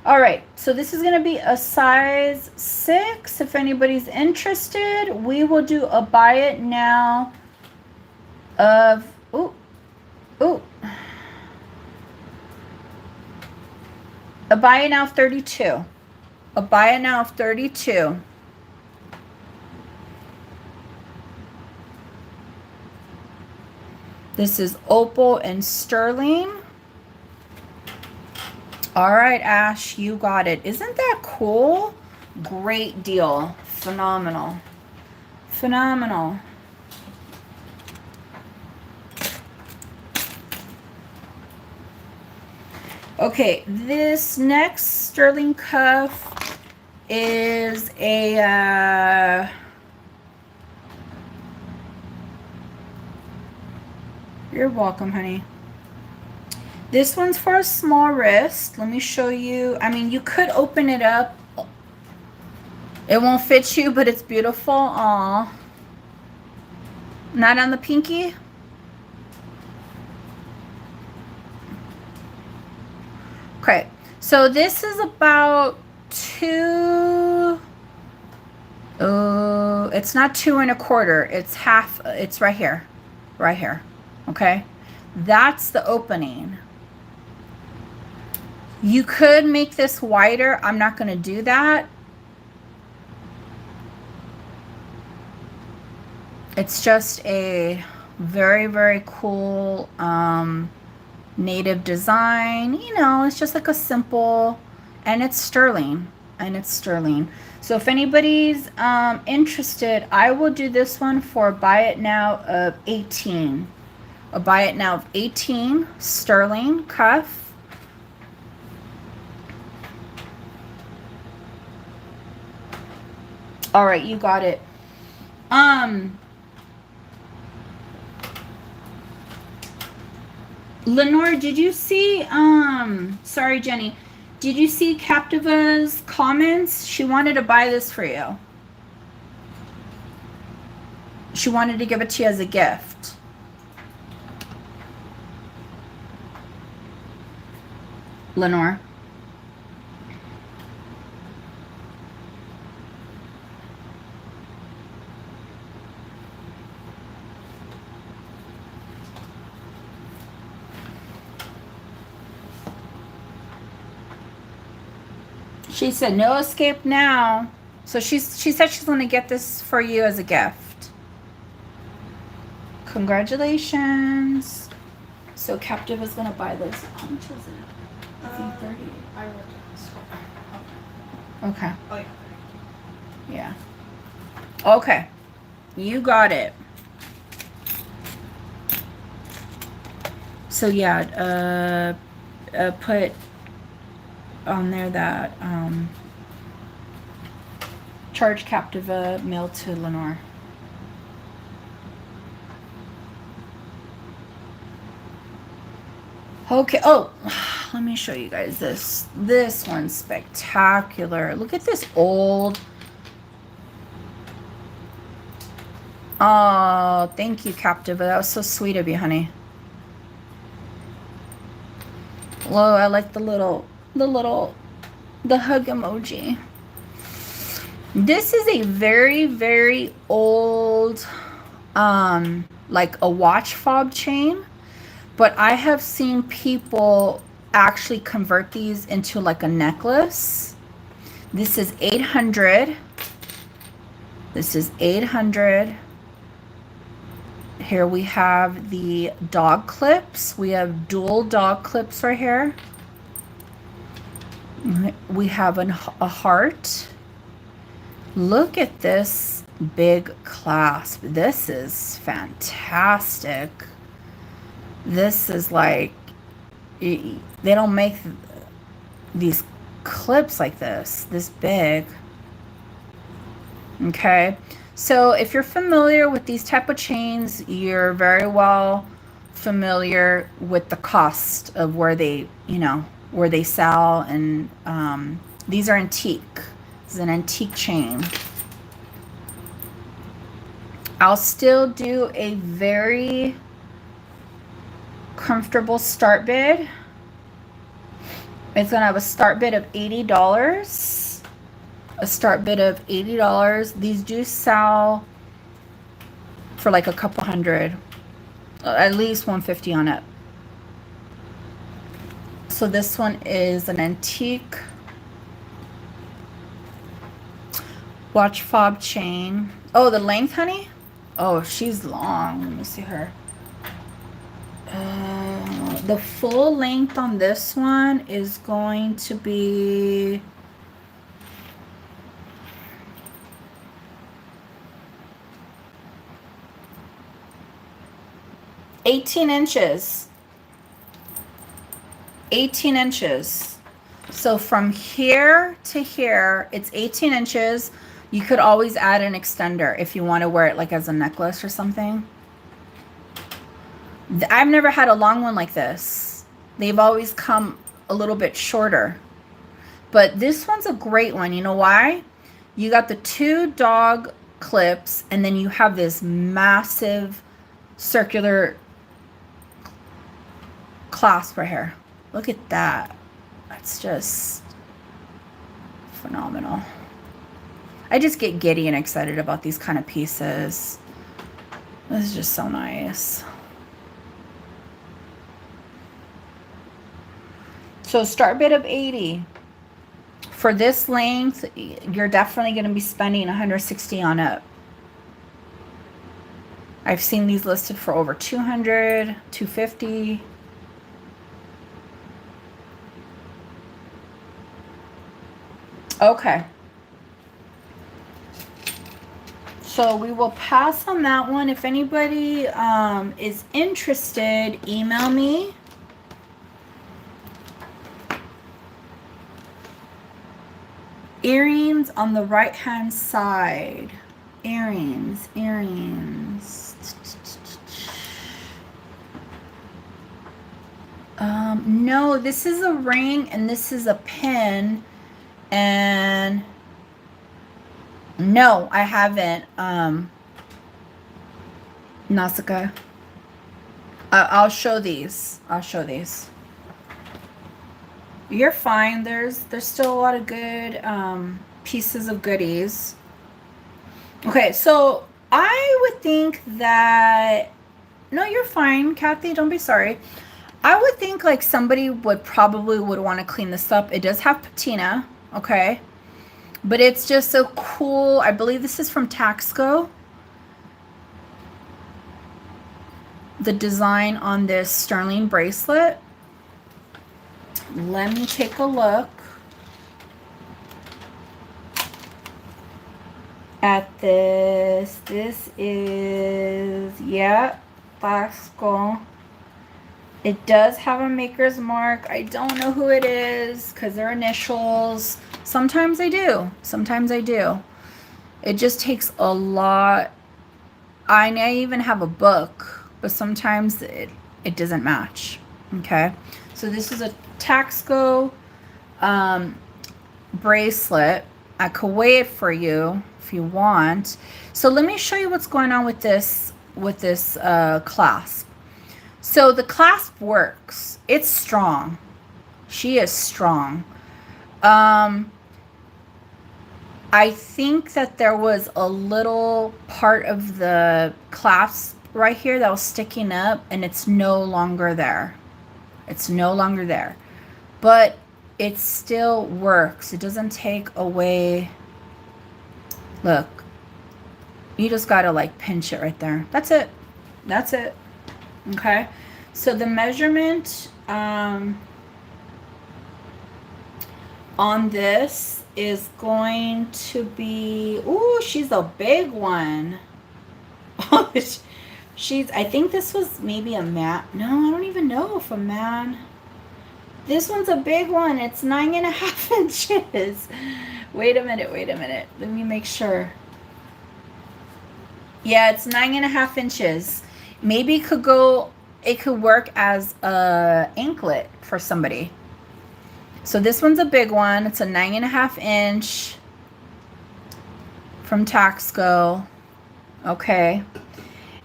All right, so this is going to be a size 6. If anybody's interested, we will do a buy it now of, a buy it now of 32. A buy it now of 32. This is opal and sterling. All right, Ash, you got it. Isn't that cool? Great deal. Phenomenal. Phenomenal. Okay, this next sterling cuff is a you're welcome, honey. This one's for a small wrist. Let me show you. I mean, you could open it up. It won't fit you, but it's beautiful. Aw. Not on the pinky? Okay. So this is about 2... Oh, it's not 2 1/4. It's half. It's right here. Right here. Okay. That's the opening. You could make this wider. I'm not going to do that. It's just a very, very cool native design. You know, it's just like a simple, and it's sterling. And it's sterling. So if anybody's interested, I will do this one for a buy it now of 18. A buy it now of 18 sterling cuff. All right, you got it. Lenore, did you see, sorry, Jenny, did you see Captiva's comments? She wanted to buy this for you. She wanted to give it to you as a gift. Lenore. She said, no escape now. So she said she's going to get this for you as a gift. Congratulations. So Captive is going to buy this. How much was it? I think 30. I wrote it. Okay. Oh, yeah. Yeah. Okay. You got it. So yeah, put on there that charge Captiva mail to Lenore. Okay. Oh, let me show you guys this. This one's spectacular. Look at this old. Oh, thank you, Captiva. That was so sweet of you, honey. Oh, I like the hug emoji. This is a very, very old, like a watch fob chain, but I have seen people actually convert these into like a necklace. This is 800. This is 800. Here we have the dog clips. We have dual dog clips right here. We have a heart. Look at this big clasp. This is fantastic. This is like, they don't make these clips like this big. Okay. So if you're familiar with these type of chains, you're very well familiar with the cost of where they, you know, where they sell and These are antique. This is an antique chain. I'll still do a very comfortable start bid. It's gonna have a start bid of $80. A start bid of $80. These do sell for like a couple hundred, at least 150 on it. So this one is an antique watch fob chain. Oh, the length, honey? Oh, she's long. Let me see her. The full length on this one is going to be 18 inches. 18 inches. So from here to here, it's 18 inches. You could always add an extender if you want to wear it like as a necklace or something. I've never had a long one like this. They've always come a little bit shorter. But this one's a great one. You know why? You got the 2 dog clips, and then you have this massive circular clasp right here. Look at that. That's just phenomenal. I just get giddy and excited about these kind of pieces. This is just so nice. So start bid of 80. For this length, you're definitely going to be spending 160 on it. I've seen these listed for over 200, 250. Okay. So we will pass on that one. If anybody is interested, email me. Earrings on the right hand side. Earrings. No, this is a ring and this is a pin. And no, I haven't. Nausicaa. I'll show these. You're fine. There's still a lot of good pieces of goodies. Okay, so I would think that, no, you're fine, Kathy. Don't be sorry. I would think like somebody would want to clean this up. It does have patina, okay, but it's just so cool. I believe this is from Taxco. The design on this sterling bracelet. Let me take a look at this. This is, yeah, Taxco. It does have a maker's mark. I don't know who it is because they're initials. Sometimes I do. It just takes a lot. I even have a book, but sometimes it doesn't match. Okay. So this is a Taxco bracelet. I could weigh it for you if you want. So let me show you what's going on with this clasp. So the clasp works. It's strong. She is strong. I think that there was a little part of the clasp right here that was sticking up, and it's no longer there. But it still works. It doesn't take away. Look, you just gotta like pinch it right there. That's it. Okay, so the measurement on this is going to be, ooh, she's a big one. I think this was maybe a matte. No, I don't even know if a matte. This one's a big one. It's 9.5 inches. Wait a minute. Let me make sure. Yeah, it's 9.5 inches. Maybe it could work as a anklet for somebody. So this one's a big one. It's a 9.5 inch from Taxco. Okay.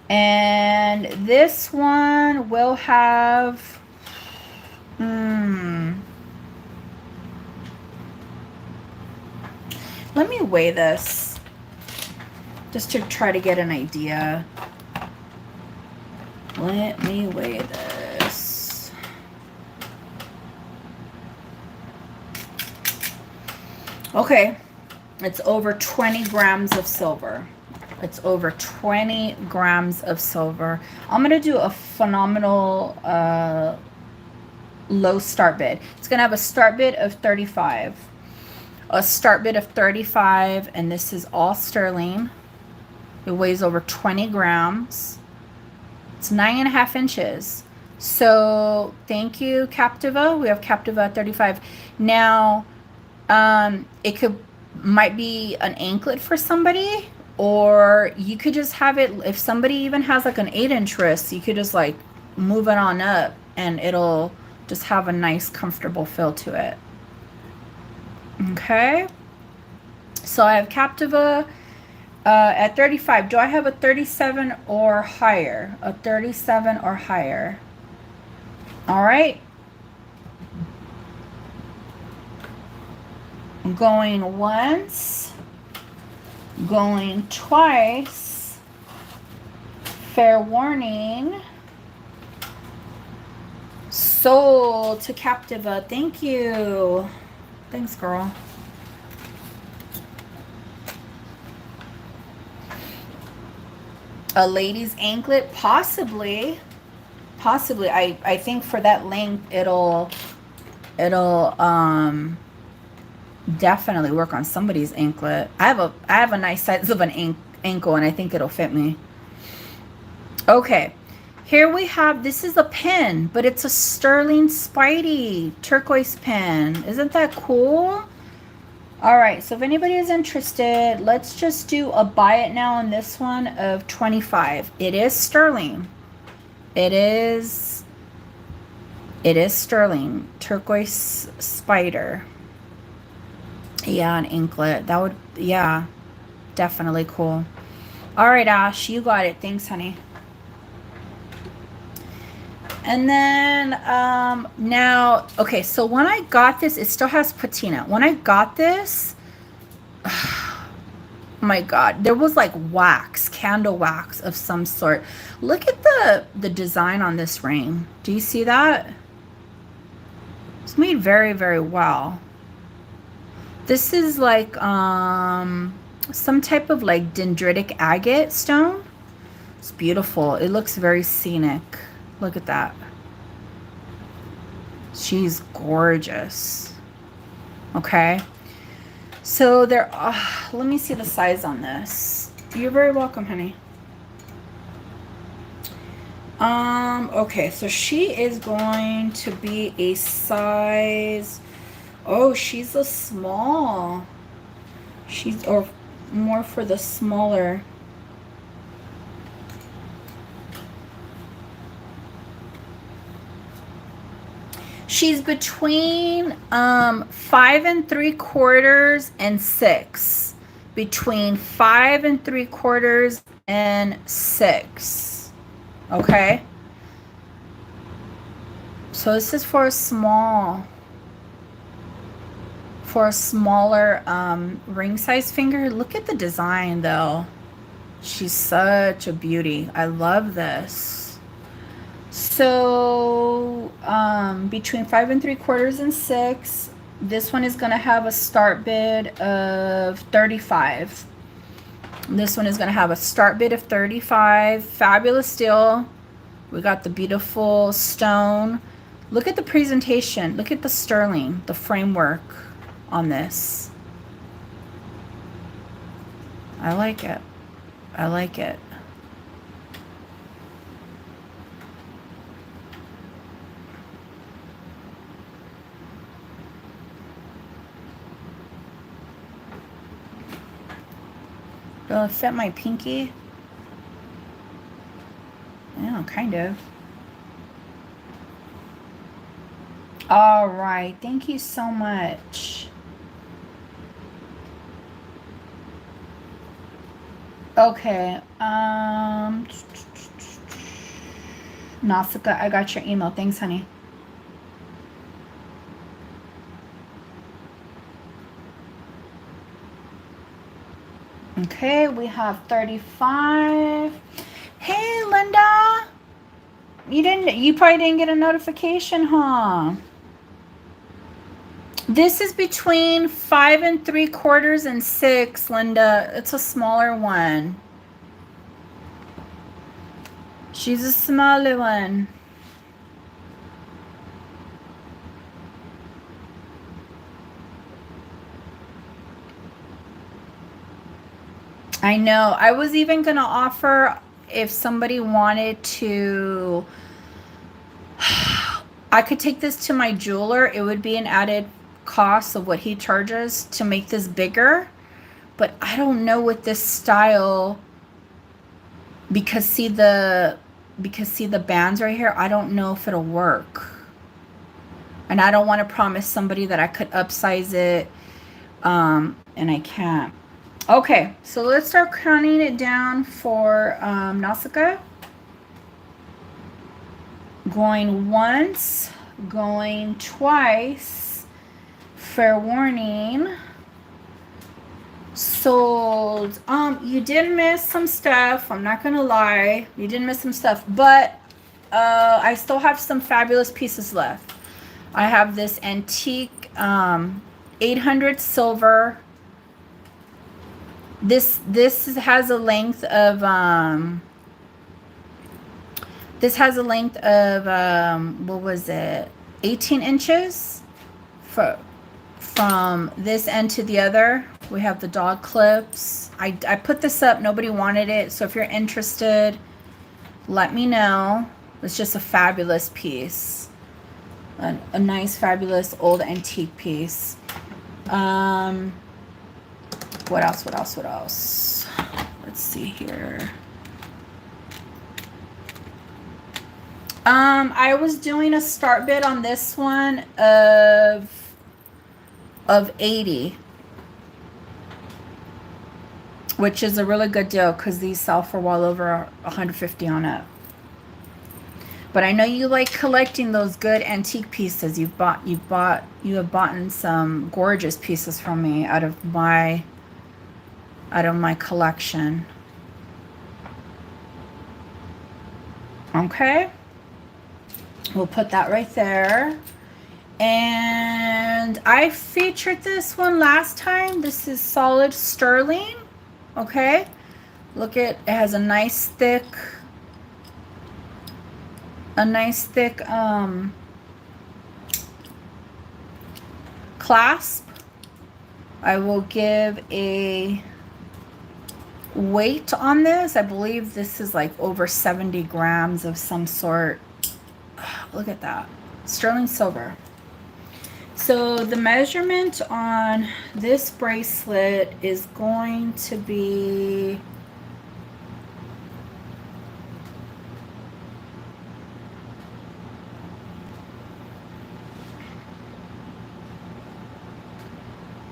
And this one will have, let me weigh this just to try to get an idea. Let me weigh this. Okay, it's over 20 grams of silver. It's over 20 grams of silver. I'm going to do a phenomenal low start bid. It's going to have a start bid of 35. A start bid of 35, and this is all sterling. It weighs over 20 grams. It's 9.5 inches. So thank you, Captiva. We have Captiva at 35. Now, it might be an anklet for somebody, or you could just have it, if somebody even has like an 8-inch wrist, you could just like move it on up and it'll just have a nice comfortable feel to it. Okay, so I have Captiva at 35. Do I have a 37 or higher? A 37 or higher. All right. Going once, going twice. Fair warning. Sold to Captiva. Thank you. Thanks, girl. A lady's anklet, possibly. Possibly. I think for that length it'll definitely work on somebody's anklet. I have a nice size of an ankle, and I think it'll fit me. Okay. Here we have, this is a pin, but it's a sterling Spidey turquoise pin. Isn't that cool? All right, so if anybody is interested, let's just do a buy it now on this one of 25. It is sterling. It is sterling. Turquoise spider. Yeah, an anklet. That would, yeah, definitely cool. All right, Ash, you got it. Thanks, honey. And then now, okay, so when I got this, it still has patina. When I got this, oh my God, there was like wax, candle wax of some sort. Look at the design on this ring. Do you see that? It's made very, very well. This is like some type of like dendritic agate stone. It's beautiful. It looks very scenic. Look at that. She's gorgeous. Okay. So there, let me see the size on this. You're very welcome, honey. Okay, so she is going to be a size, oh, she's a small. She's, or more for the smaller. She's between 5 3/4 and 6. Between 5 3/4 and 6. Okay. So this is for a small, for a smaller ring size finger. Look at the design though. She's such a beauty. I love this. So between 5 3/4 and 6, this one is going to have a start bid of 35. This one is going to have a start bid of 35. Fabulous deal. We got the beautiful stone. Look at the presentation. Look at the sterling, the framework on this. I like it. I like it. Will it fit my pinky? Yeah, kind of. All right. Thank you so much. Okay. Nausicaa, I got your email. Thanks, honey. Okay, we have 35. Hey, Linda. You probably didn't get a notification, huh? This is between 5 3/4 and 6, Linda. It's a smaller one. She's a smaller one. I know. I was even going to offer if somebody wanted to, I could take this to my jeweler. It would be an added cost of what he charges to make this bigger. But I don't know with this style, because see the bands right here, I don't know if it'll work. And I don't want to promise somebody that I could upsize it, and I can't. Okay, so let's start counting it down for Nausicaa. Going once, going twice, fair warning. Sold. You did miss some stuff. I'm not gonna lie. You did miss some stuff, but I still have some fabulous pieces left. I have this antique 800 silver. This has a length of what was it? 18 inches from this end to the other. We have the dog clips. I put this up. Nobody wanted it. So if you're interested, let me know. It's just a fabulous piece. A nice, fabulous old antique piece. What else? Let's see here. I was doing a start bid on this one of 80, which is a really good deal because these sell for well over 150 on it. But I know you like collecting those good antique pieces. You have bought some gorgeous pieces from me out of my collection. Okay. We'll put that right there. And I featured this one last time. This is solid sterling. Okay. Look at, it has a nice thick clasp. I will give a weight on this. I believe this is like over 70 grams of some sort. Look at that. Sterling silver. So the measurement on this bracelet is going to be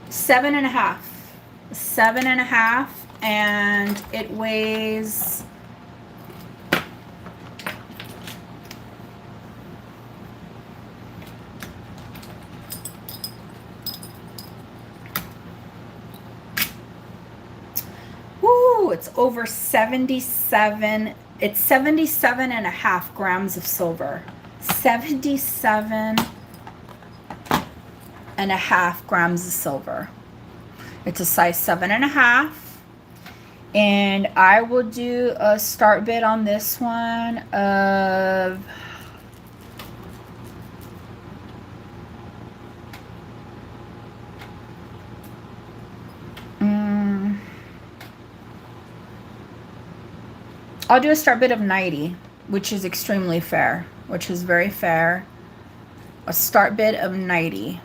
seven and a half, and it weighs it's over 77. It's 77 and a half grams of silver. 77 and a half grams of silver. It's a size 7.5. And I will do a start bid on this one of I'll do a start bid of 90, which is extremely fair, which is very fair. A start bid of 90.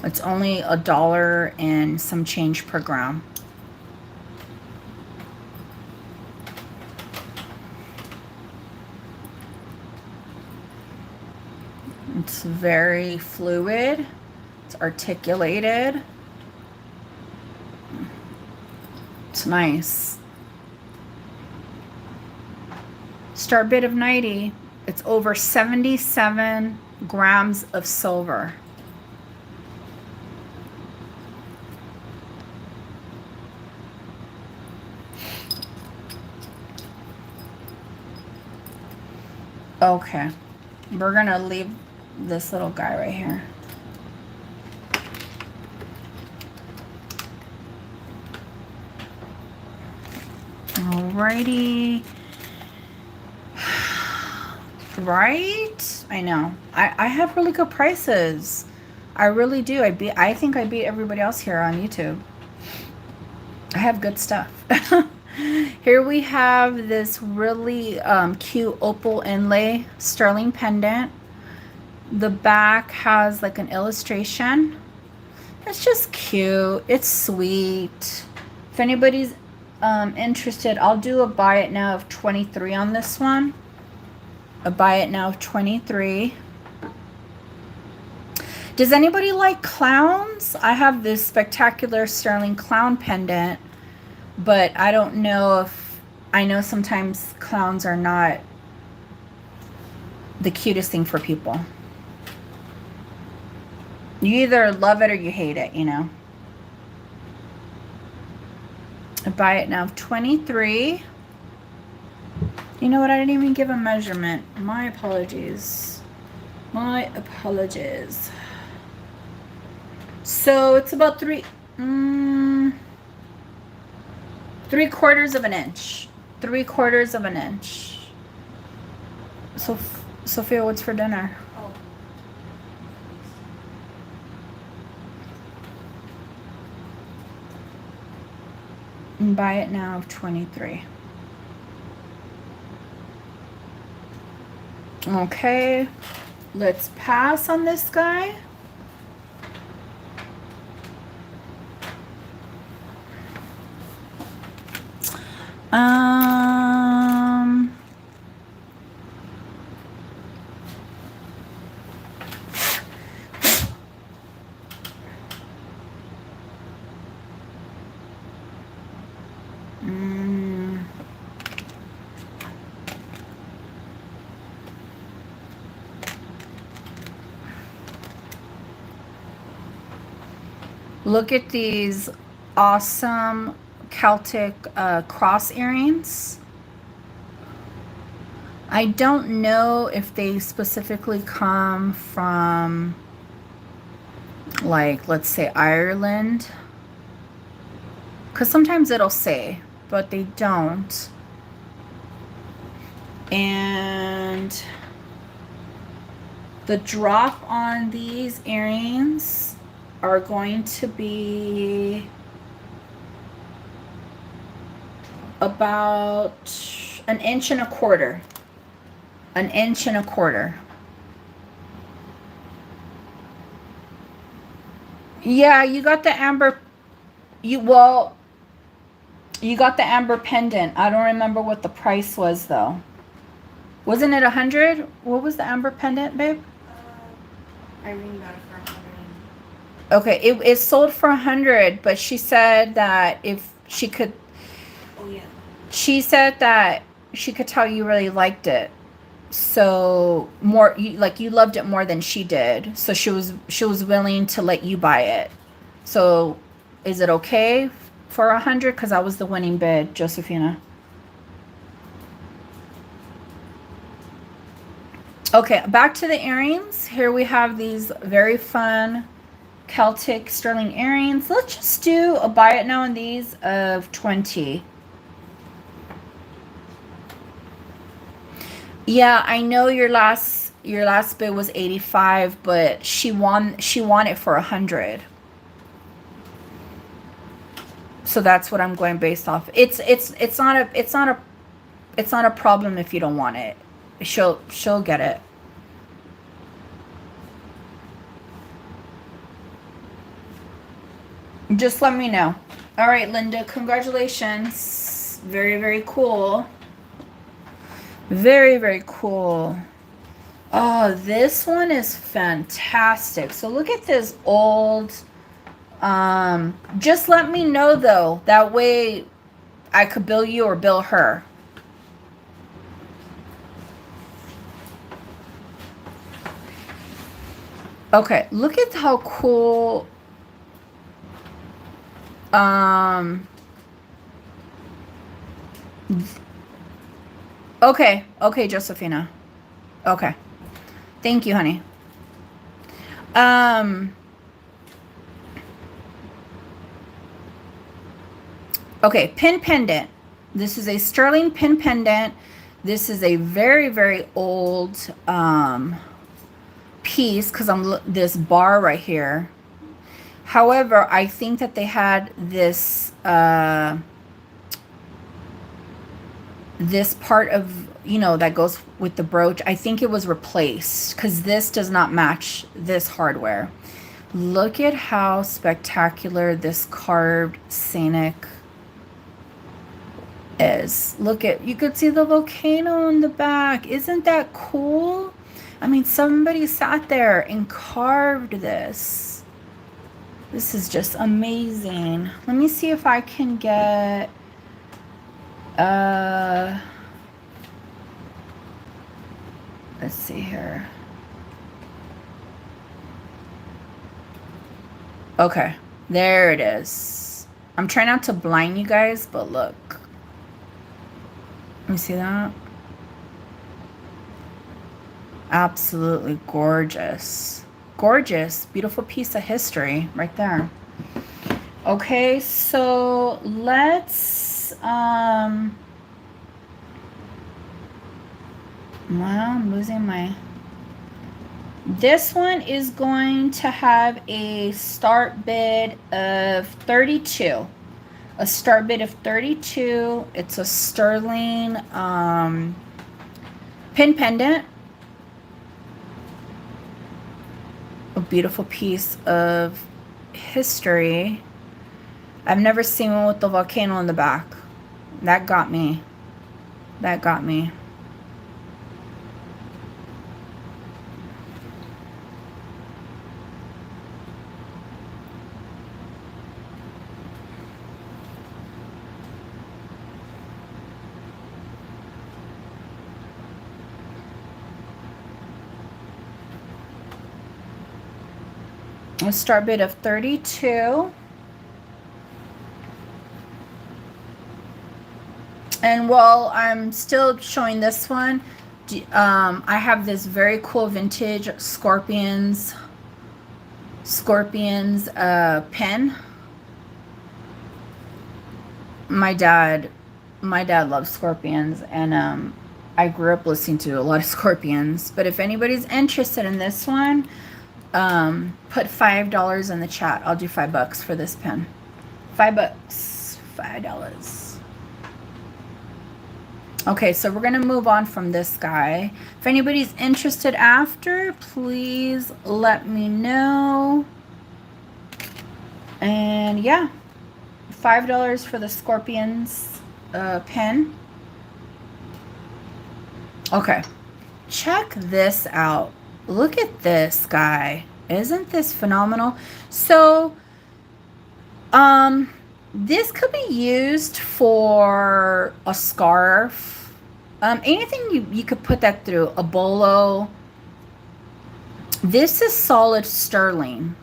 It's only $1 and some change per gram. It's very fluid. It's articulated. It's nice. Start bid of 90. It's over 77 grams of silver. Okay, we're gonna leave this little guy right here. Alrighty. Right? I know. I have really good prices. I really do. I think I beat everybody else here on YouTube. I have good stuff. Here we have this really cute opal inlay sterling pendant. The back has like an illustration. It's just cute. It's sweet. If anybody's interested, I'll do a buy it now of 23 on this one. A buy it now of 23. Does anybody like clowns? I have this spectacular sterling clown pendant, but I don't know if, I know sometimes clowns are not the cutest thing for people. You either love it or you hate it, you know. I buy it now of 23. You know what? I didn't even give a measurement. My apologies. My apologies. So it's about 3/4 of an inch. 3/4 of an inch. So, Sophia, what's for dinner? Oh. And buy it now of 23. Okay, let's pass on this guy. Look at these awesome Celtic cross earrings. I don't know if they specifically come from, like, let's say Ireland, because sometimes it'll say, but they don't. And the drop on these earrings are going to be about 1.25 inches. 1.25 inches. Yeah, you got the amber. You got the amber pendant. I don't remember what the price was though. Wasn't it 100? What was the amber pendant, babe? Irene got it for 100. Okay, it sold for 100, but she said that if she could. Oh yeah. She said that she could tell you really liked it. So more, you loved it more than she did. So she was willing to let you buy it. So is it okay for 100? Because I was the winning bid, Josephina. Okay, back to the earrings. Here we have these very fun Celtic sterling earrings. Let's just do a buy it now on these of 20. Yeah, I know your last bid was 85, but she won it for 100. So that's what I'm going based off. It's not a problem if you don't want it. She'll get it. Just let me know. All right, Linda, congratulations. Very, very cool. Very, very cool. Oh, this one is fantastic. So look at this old, just let me know though. That way I could bill you or bill her. Okay, look at how cool. Okay, okay, Josephina. Okay. Thank you, honey. Okay, pin pendant. This is a sterling pin pendant. This is a very, very old piece because this bar right here. However, I think that they had this this part of, you know, that goes with the brooch. I think it was replaced because this does not match this hardware. Look at how spectacular this carved Scenic is. Look at, you could see the volcano in the back. Isn't that cool? I mean, somebody sat there and carved this. This is just amazing. Let me see if I can get let's see here. Okay, there it is. I'm trying not to blind you guys, but look. Let me see that. Absolutely gorgeous. Gorgeous, beautiful piece of history right there. Okay, so let's well, I'm losing my. This one is going to have a start bid of 32. A start bid of 32. It's a sterling pin pendant. A beautiful piece of history. I've never seen one with the volcano in the back. That got me. That got me. A start bid of 32. And while I'm still showing this one, I have this very cool vintage Scorpions pen. My dad loves Scorpions, and I grew up listening to a lot of Scorpions. But if anybody's interested in this one, put $5 in the chat. I'll do $5 for this pen. $5. $5. Okay, so we're gonna move on from this guy. If anybody's interested after, please let me know. And yeah, $5 for the Scorpions pen. Okay, check this out. Look at this guy. Isn't this phenomenal? So, this could be used for a scarf. Anything you could put that through. A bolo. This is solid sterling.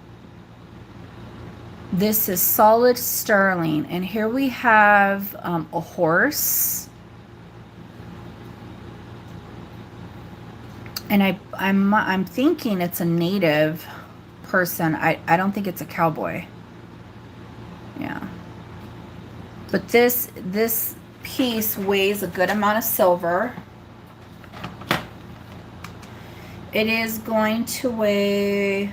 This is solid sterling. And here we have a horse. And I'm thinking it's a native person. I don't think it's a cowboy. Yeah. But this piece weighs a good amount of silver. It is going to weigh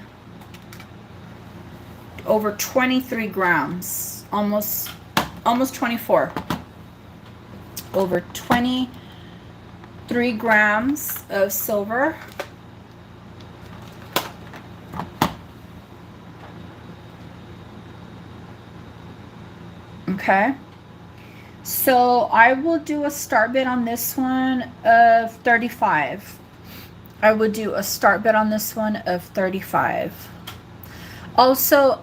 over 23 grams. Almost 24. Over 23 grams of silver. Okay, so I will do a start bid on this one of 35. I would do a start bid on this one of 35. Also,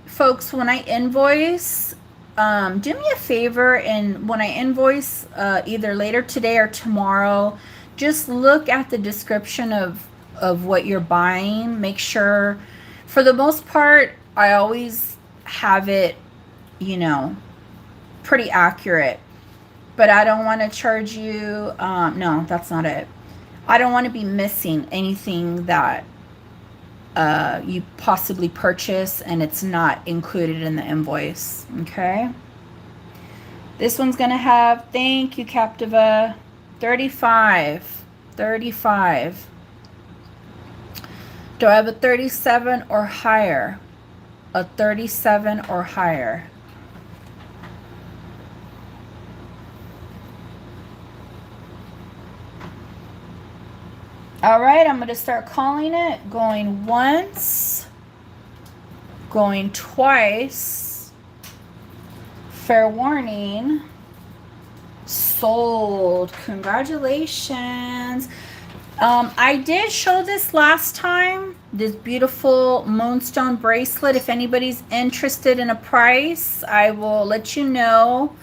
folks, when I invoice, do me a favor, and when I invoice either later today or tomorrow, just look at the description of what you're buying. Make sure, for the most part, I always have it, you know, pretty accurate. But I don't want to charge you, no, that's not it. I don't want to be missing anything that you possibly purchase and it's not included in the invoice. Okay, this one's gonna have, thank you Captiva, 35. Do I have a 37 or higher? A 37 or higher? All right, I'm going to start calling it. Going once, going twice. Fair warning. Sold. Congratulations. I did show this last time, this beautiful Moonstone bracelet. If anybody's interested in a price, I will let you know.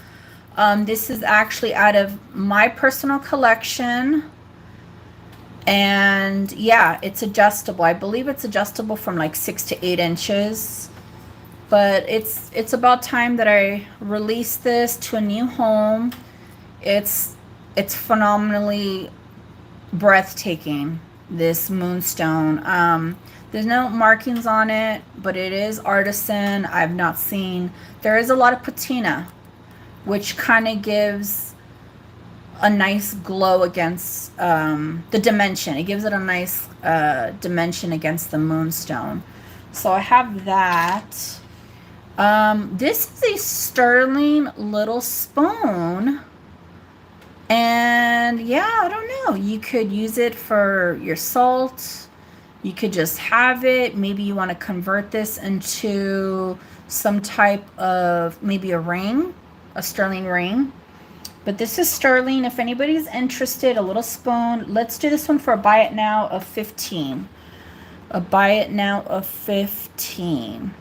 This is actually out of my personal collection. And yeah, it's adjustable. I believe it's adjustable from like 6 to 8 inches. But it's about time that I release this to a new home. It's phenomenally breathtaking, this Moonstone. There's no markings on it, but it is artisan. I've not seen, there is a lot of patina, which kind of gives a nice glow against the dimension. It gives it a nice dimension against the Moonstone. So I have that. This is a sterling little spoon. And yeah, I don't know. You could use it for your salt. You could just have it. Maybe you want to convert this into some type of, maybe a ring, a sterling ring. But this is sterling. If anybody's interested, a little spoon. Let's do this one for a buy it now of 15. A buy it now of 15.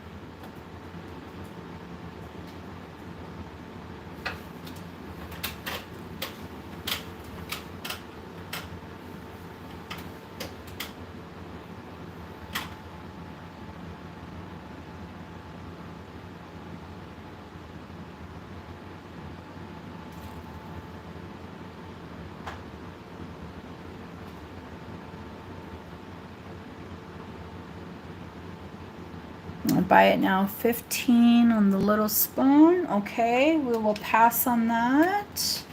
I'll buy it now 15 on the little spoon. Okay, we will pass on that.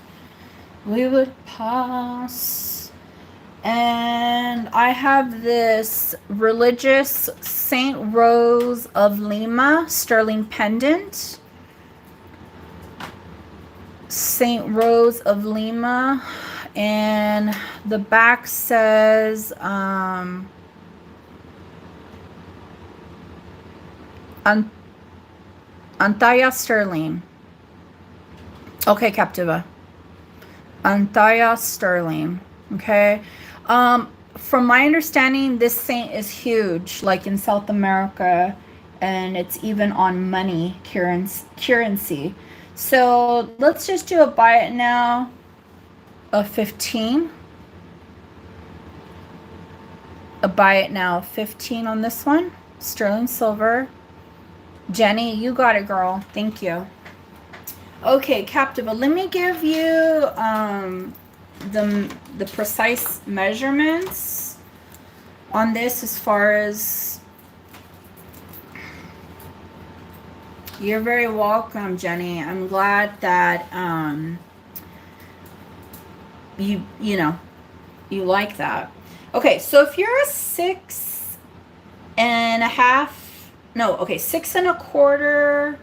We would pass. And I have this religious Saint Rose of Lima sterling pendant. Saint Rose of Lima. And the back says Antaya sterling. Okay, Captiva. Antaya sterling. Okay. From my understanding, this saint is huge, like in South America, and it's even on money currency. So let's just do a buy it now of 15. A buy it now of 15 on this one. Sterling silver. Jenny, you got it, girl. Thank you. Okay, Captiva, let me give you the precise measurements on this as far as... You're very welcome, Jenny. I'm glad that you know, you like that. Okay, so if you're a 6 1/2, no, okay, 6 1/4,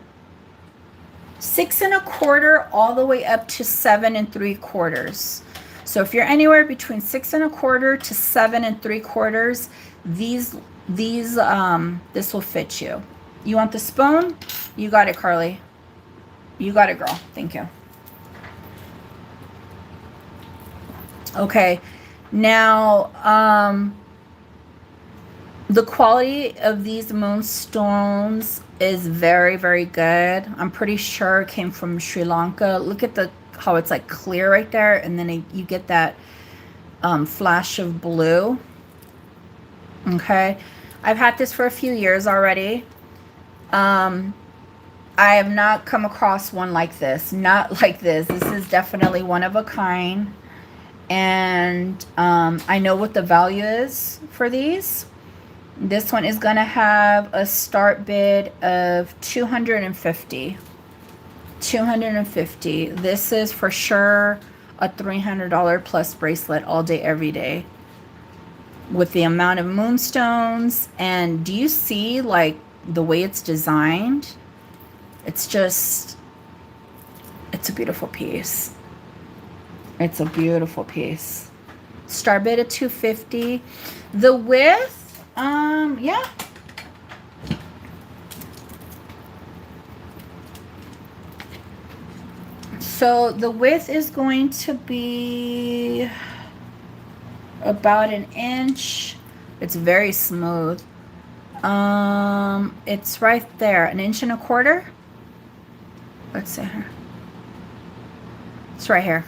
6 1/4 all the way up to 7 3/4. So if you're anywhere between 6 1/4 to 7 3/4, this will fit you. You want the spoon? You got it, Carly. You got it, girl. Thank you. Okay, Now, the quality of these moonstones is very, very good. I'm pretty sure it came from Sri Lanka. Look at how it's like clear right there, and then you get that flash of blue. Okay, I've had this for a few years already. I have not come across one like this. Not like this. This is definitely one of a kind. And I know what the value is for these. This one is going to have a start bid of $250. $250. This is for sure a $300 plus bracelet all day, every day. With the amount of moonstones. And do you see like the way it's designed? It's just, it's a beautiful piece. It's a beautiful piece. Start bid at $250. The width, yeah. So the width is going to be about 1 inch. It's very smooth. It's right there, 1 1/4 inches. Let's see here. It's right here.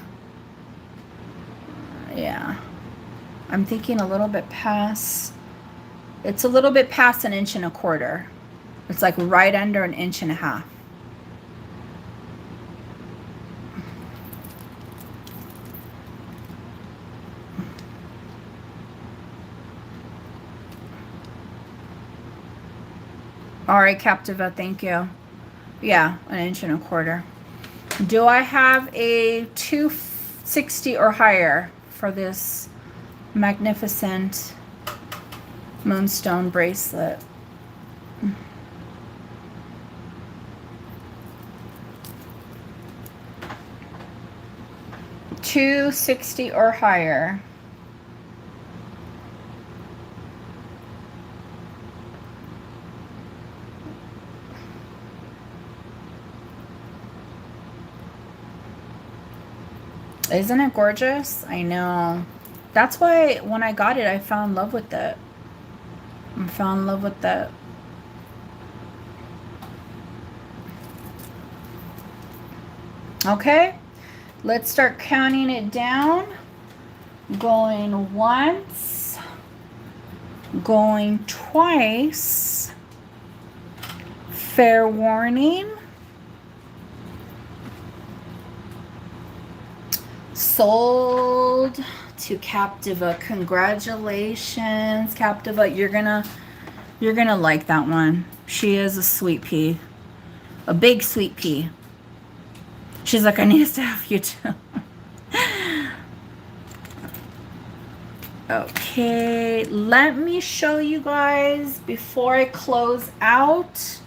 Yeah. I'm thinking a little bit past. It's a little bit past 1 1/4 inches. It's like right under 1.5 inches. All right, Captiva, thank you. Yeah, 1.25 inches. Do I have a 260 or higher for this magnificent moonstone bracelet? $260 or higher. Isn't it gorgeous? I know. That's why when I got it, I fell in love with it. I fell in love with it. Okay, let's start counting it down. Going once, going twice. Fair warning. Sold to Captiva. Congratulations, Captiva. You're gonna like that one. She is a sweet pea. A big sweet pea. She's like, I need to have you too. Okay, let me show you guys before I close out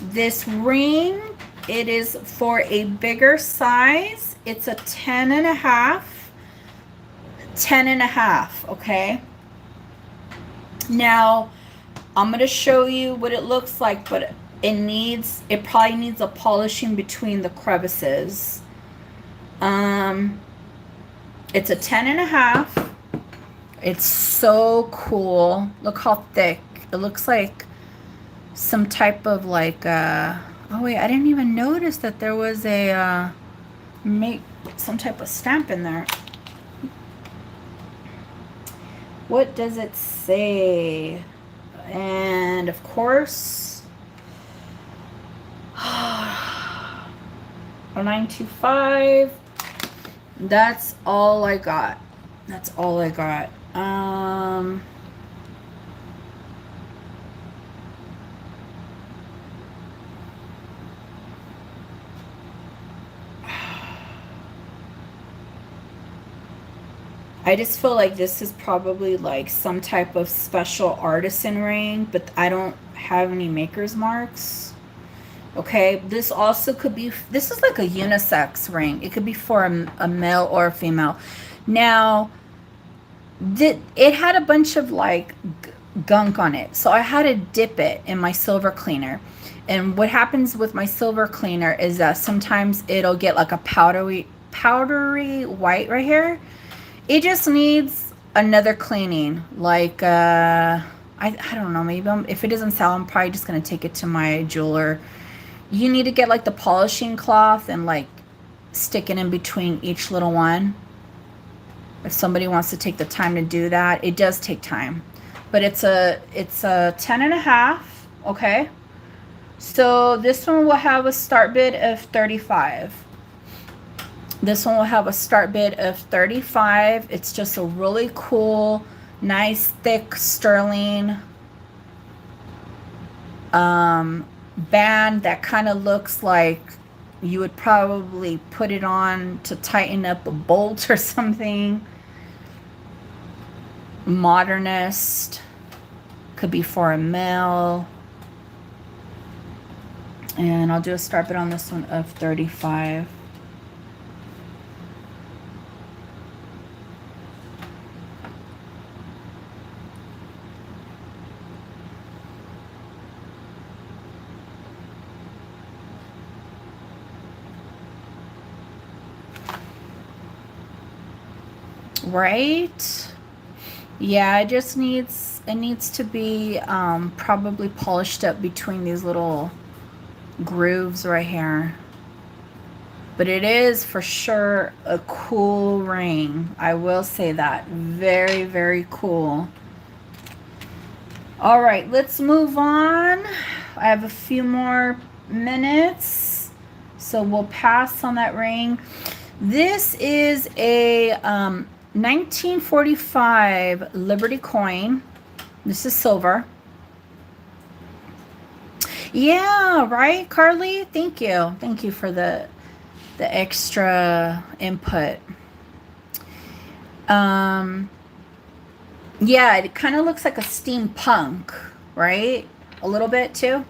this ring. It is for a bigger size. It's a 10.5. 10.5, okay? Now, I'm going to show you what it looks like, but it probably needs a polishing between the crevices. It's a 10.5. It's so cool. Look how thick. It looks like some type of like, oh wait, I didn't even notice that there was a, some type of stamp in there. What does it say? And of course, 0925. That's all I got. That's all I got. I just feel like this is probably like some type of special artisan ring, but I don't have any maker's marks. Okay, this also could be, this is like a unisex ring. It could be for a male or a female. Now, it had a bunch of like gunk on it, so I had to dip it in my silver cleaner. And what happens with my silver cleaner is that sometimes it'll get like a powdery white right here. It just needs another cleaning, like I don't know, maybe if it doesn't sell, I'm probably just gonna take it to my jeweler. You need to get like the polishing cloth and like stick it in between each little one. If somebody wants to take the time to do that, it does take time, but it's a 10.5. Okay, so this one will have a start bid of 35. This one will have a start bid of 35. It's just a really cool, nice, thick sterling band that kind of looks like you would probably put it on to tighten up a bolt or something. Modernist. Could be for a male. And I'll do a start bid on this one of 35. Right? Yeah, it just needs to be probably polished up between these little grooves right here. But it is for sure a cool ring. I will say that. Very, very cool. All right, let's move on. I have a few more minutes, so we'll pass on that ring. This is a 1945 Liberty coin. This is silver. Yeah, right, Carly? Thank you. Thank you for the extra input. Yeah, it kind of looks like a steampunk, right? A little bit too.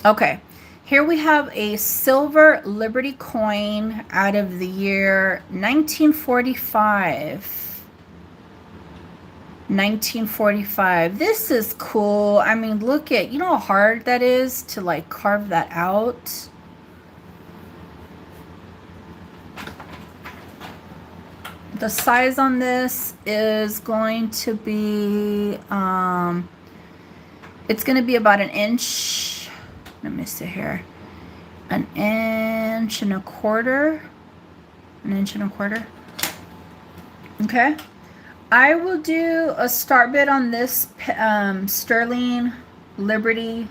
Okay. Here we have a silver Liberty coin out of the year 1945. 1945. This is cool. I mean, look at, you know how hard that is to like carve that out. The size on this is going to be, it's going to be about 1 inch. Let me see here. 1.25 inches. 1 inch and a quarter. Okay. I will do a start bid on this sterling Liberty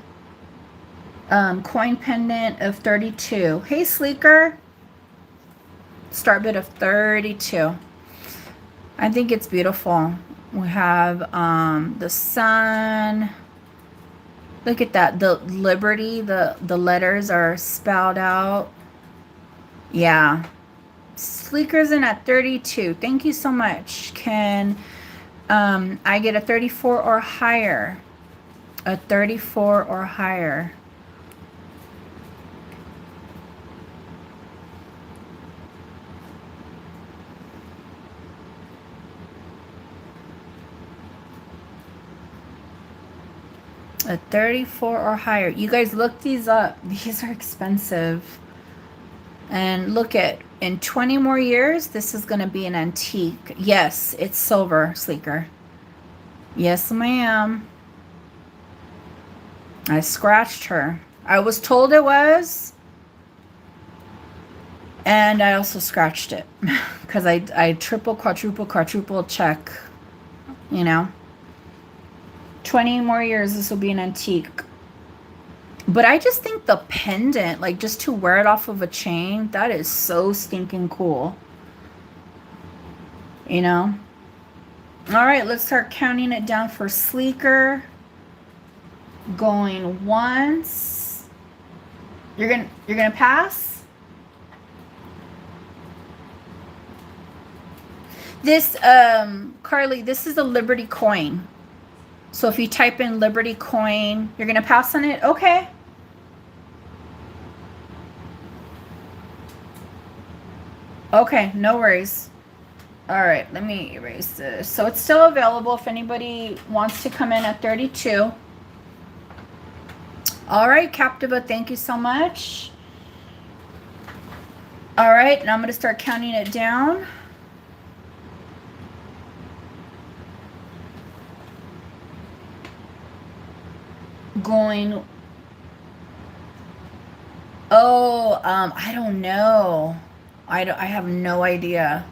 coin pendant of 32. Hey, Sleeker. Start bid of 32. I think it's beautiful. We have the sun. Look at that. The Liberty, the letters are spelled out. Yeah. Sleeker's in at 32. Thank you so much. Can I get a 34 or higher? A 34 or higher. A 34 or higher. You guys look these up. These are expensive. And look at, in 20 more years, this is going to be an antique. Yes, it's silver, Sleeker. Yes, ma'am. I scratched her. I was told it was. And I also scratched it. Because I triple, quadruple check. You know. 20 more years, this will be an antique. But I just think the pendant, like just to wear it off of a chain, that is so stinking cool. You know? All right, let's start counting it down for Sleeker. Going once. You're gonna pass? This, Carly, this is a Liberty coin. So if you type in Liberty coin, you're going to pass on it? Okay. Okay, no worries. All right, let me erase this. So it's still available if anybody wants to come in at 32. All right, Captiva, thank you so much. All right, now I'm going to start counting it down. Going. Oh, I don't know. I have no idea.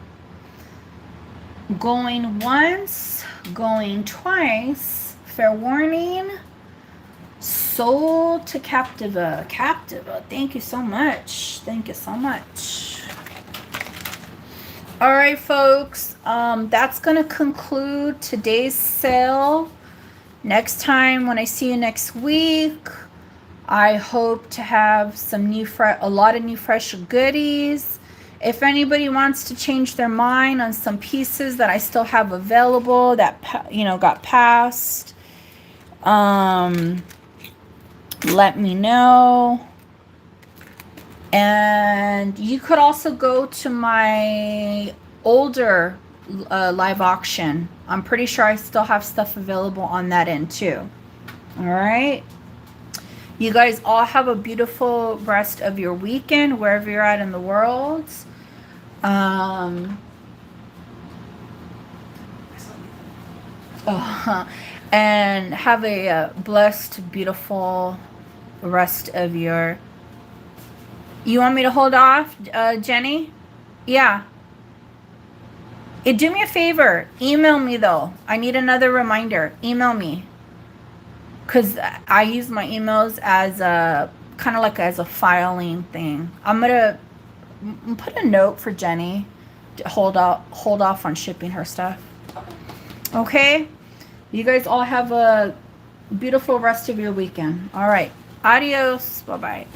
Going once, going twice. Fair warning. Sold to Captiva. Captiva, thank you so much. Thank you so much. All right, folks. That's going to conclude today's sale. Next time, when I see you next week, I hope to have some a lot of new fresh goodies. If anybody wants to change their mind on some pieces that I still have available that got passed, let me know. And you could also go to my older live auction. I'm pretty sure I still have stuff available on that end too. All right. You guys all have a beautiful rest of your weekend, wherever you're at in the world. And have a blessed, beautiful rest of your... You want me to hold off, Jenny? Yeah. Do me a favor. Email me, though. I need another reminder. Email me. Because I use my emails as a... kind of like as a filing thing. I'm going to put a note for Jenny to hold off on shipping her stuff. Okay? You guys all have a beautiful rest of your weekend. All right. Adios. Bye-bye.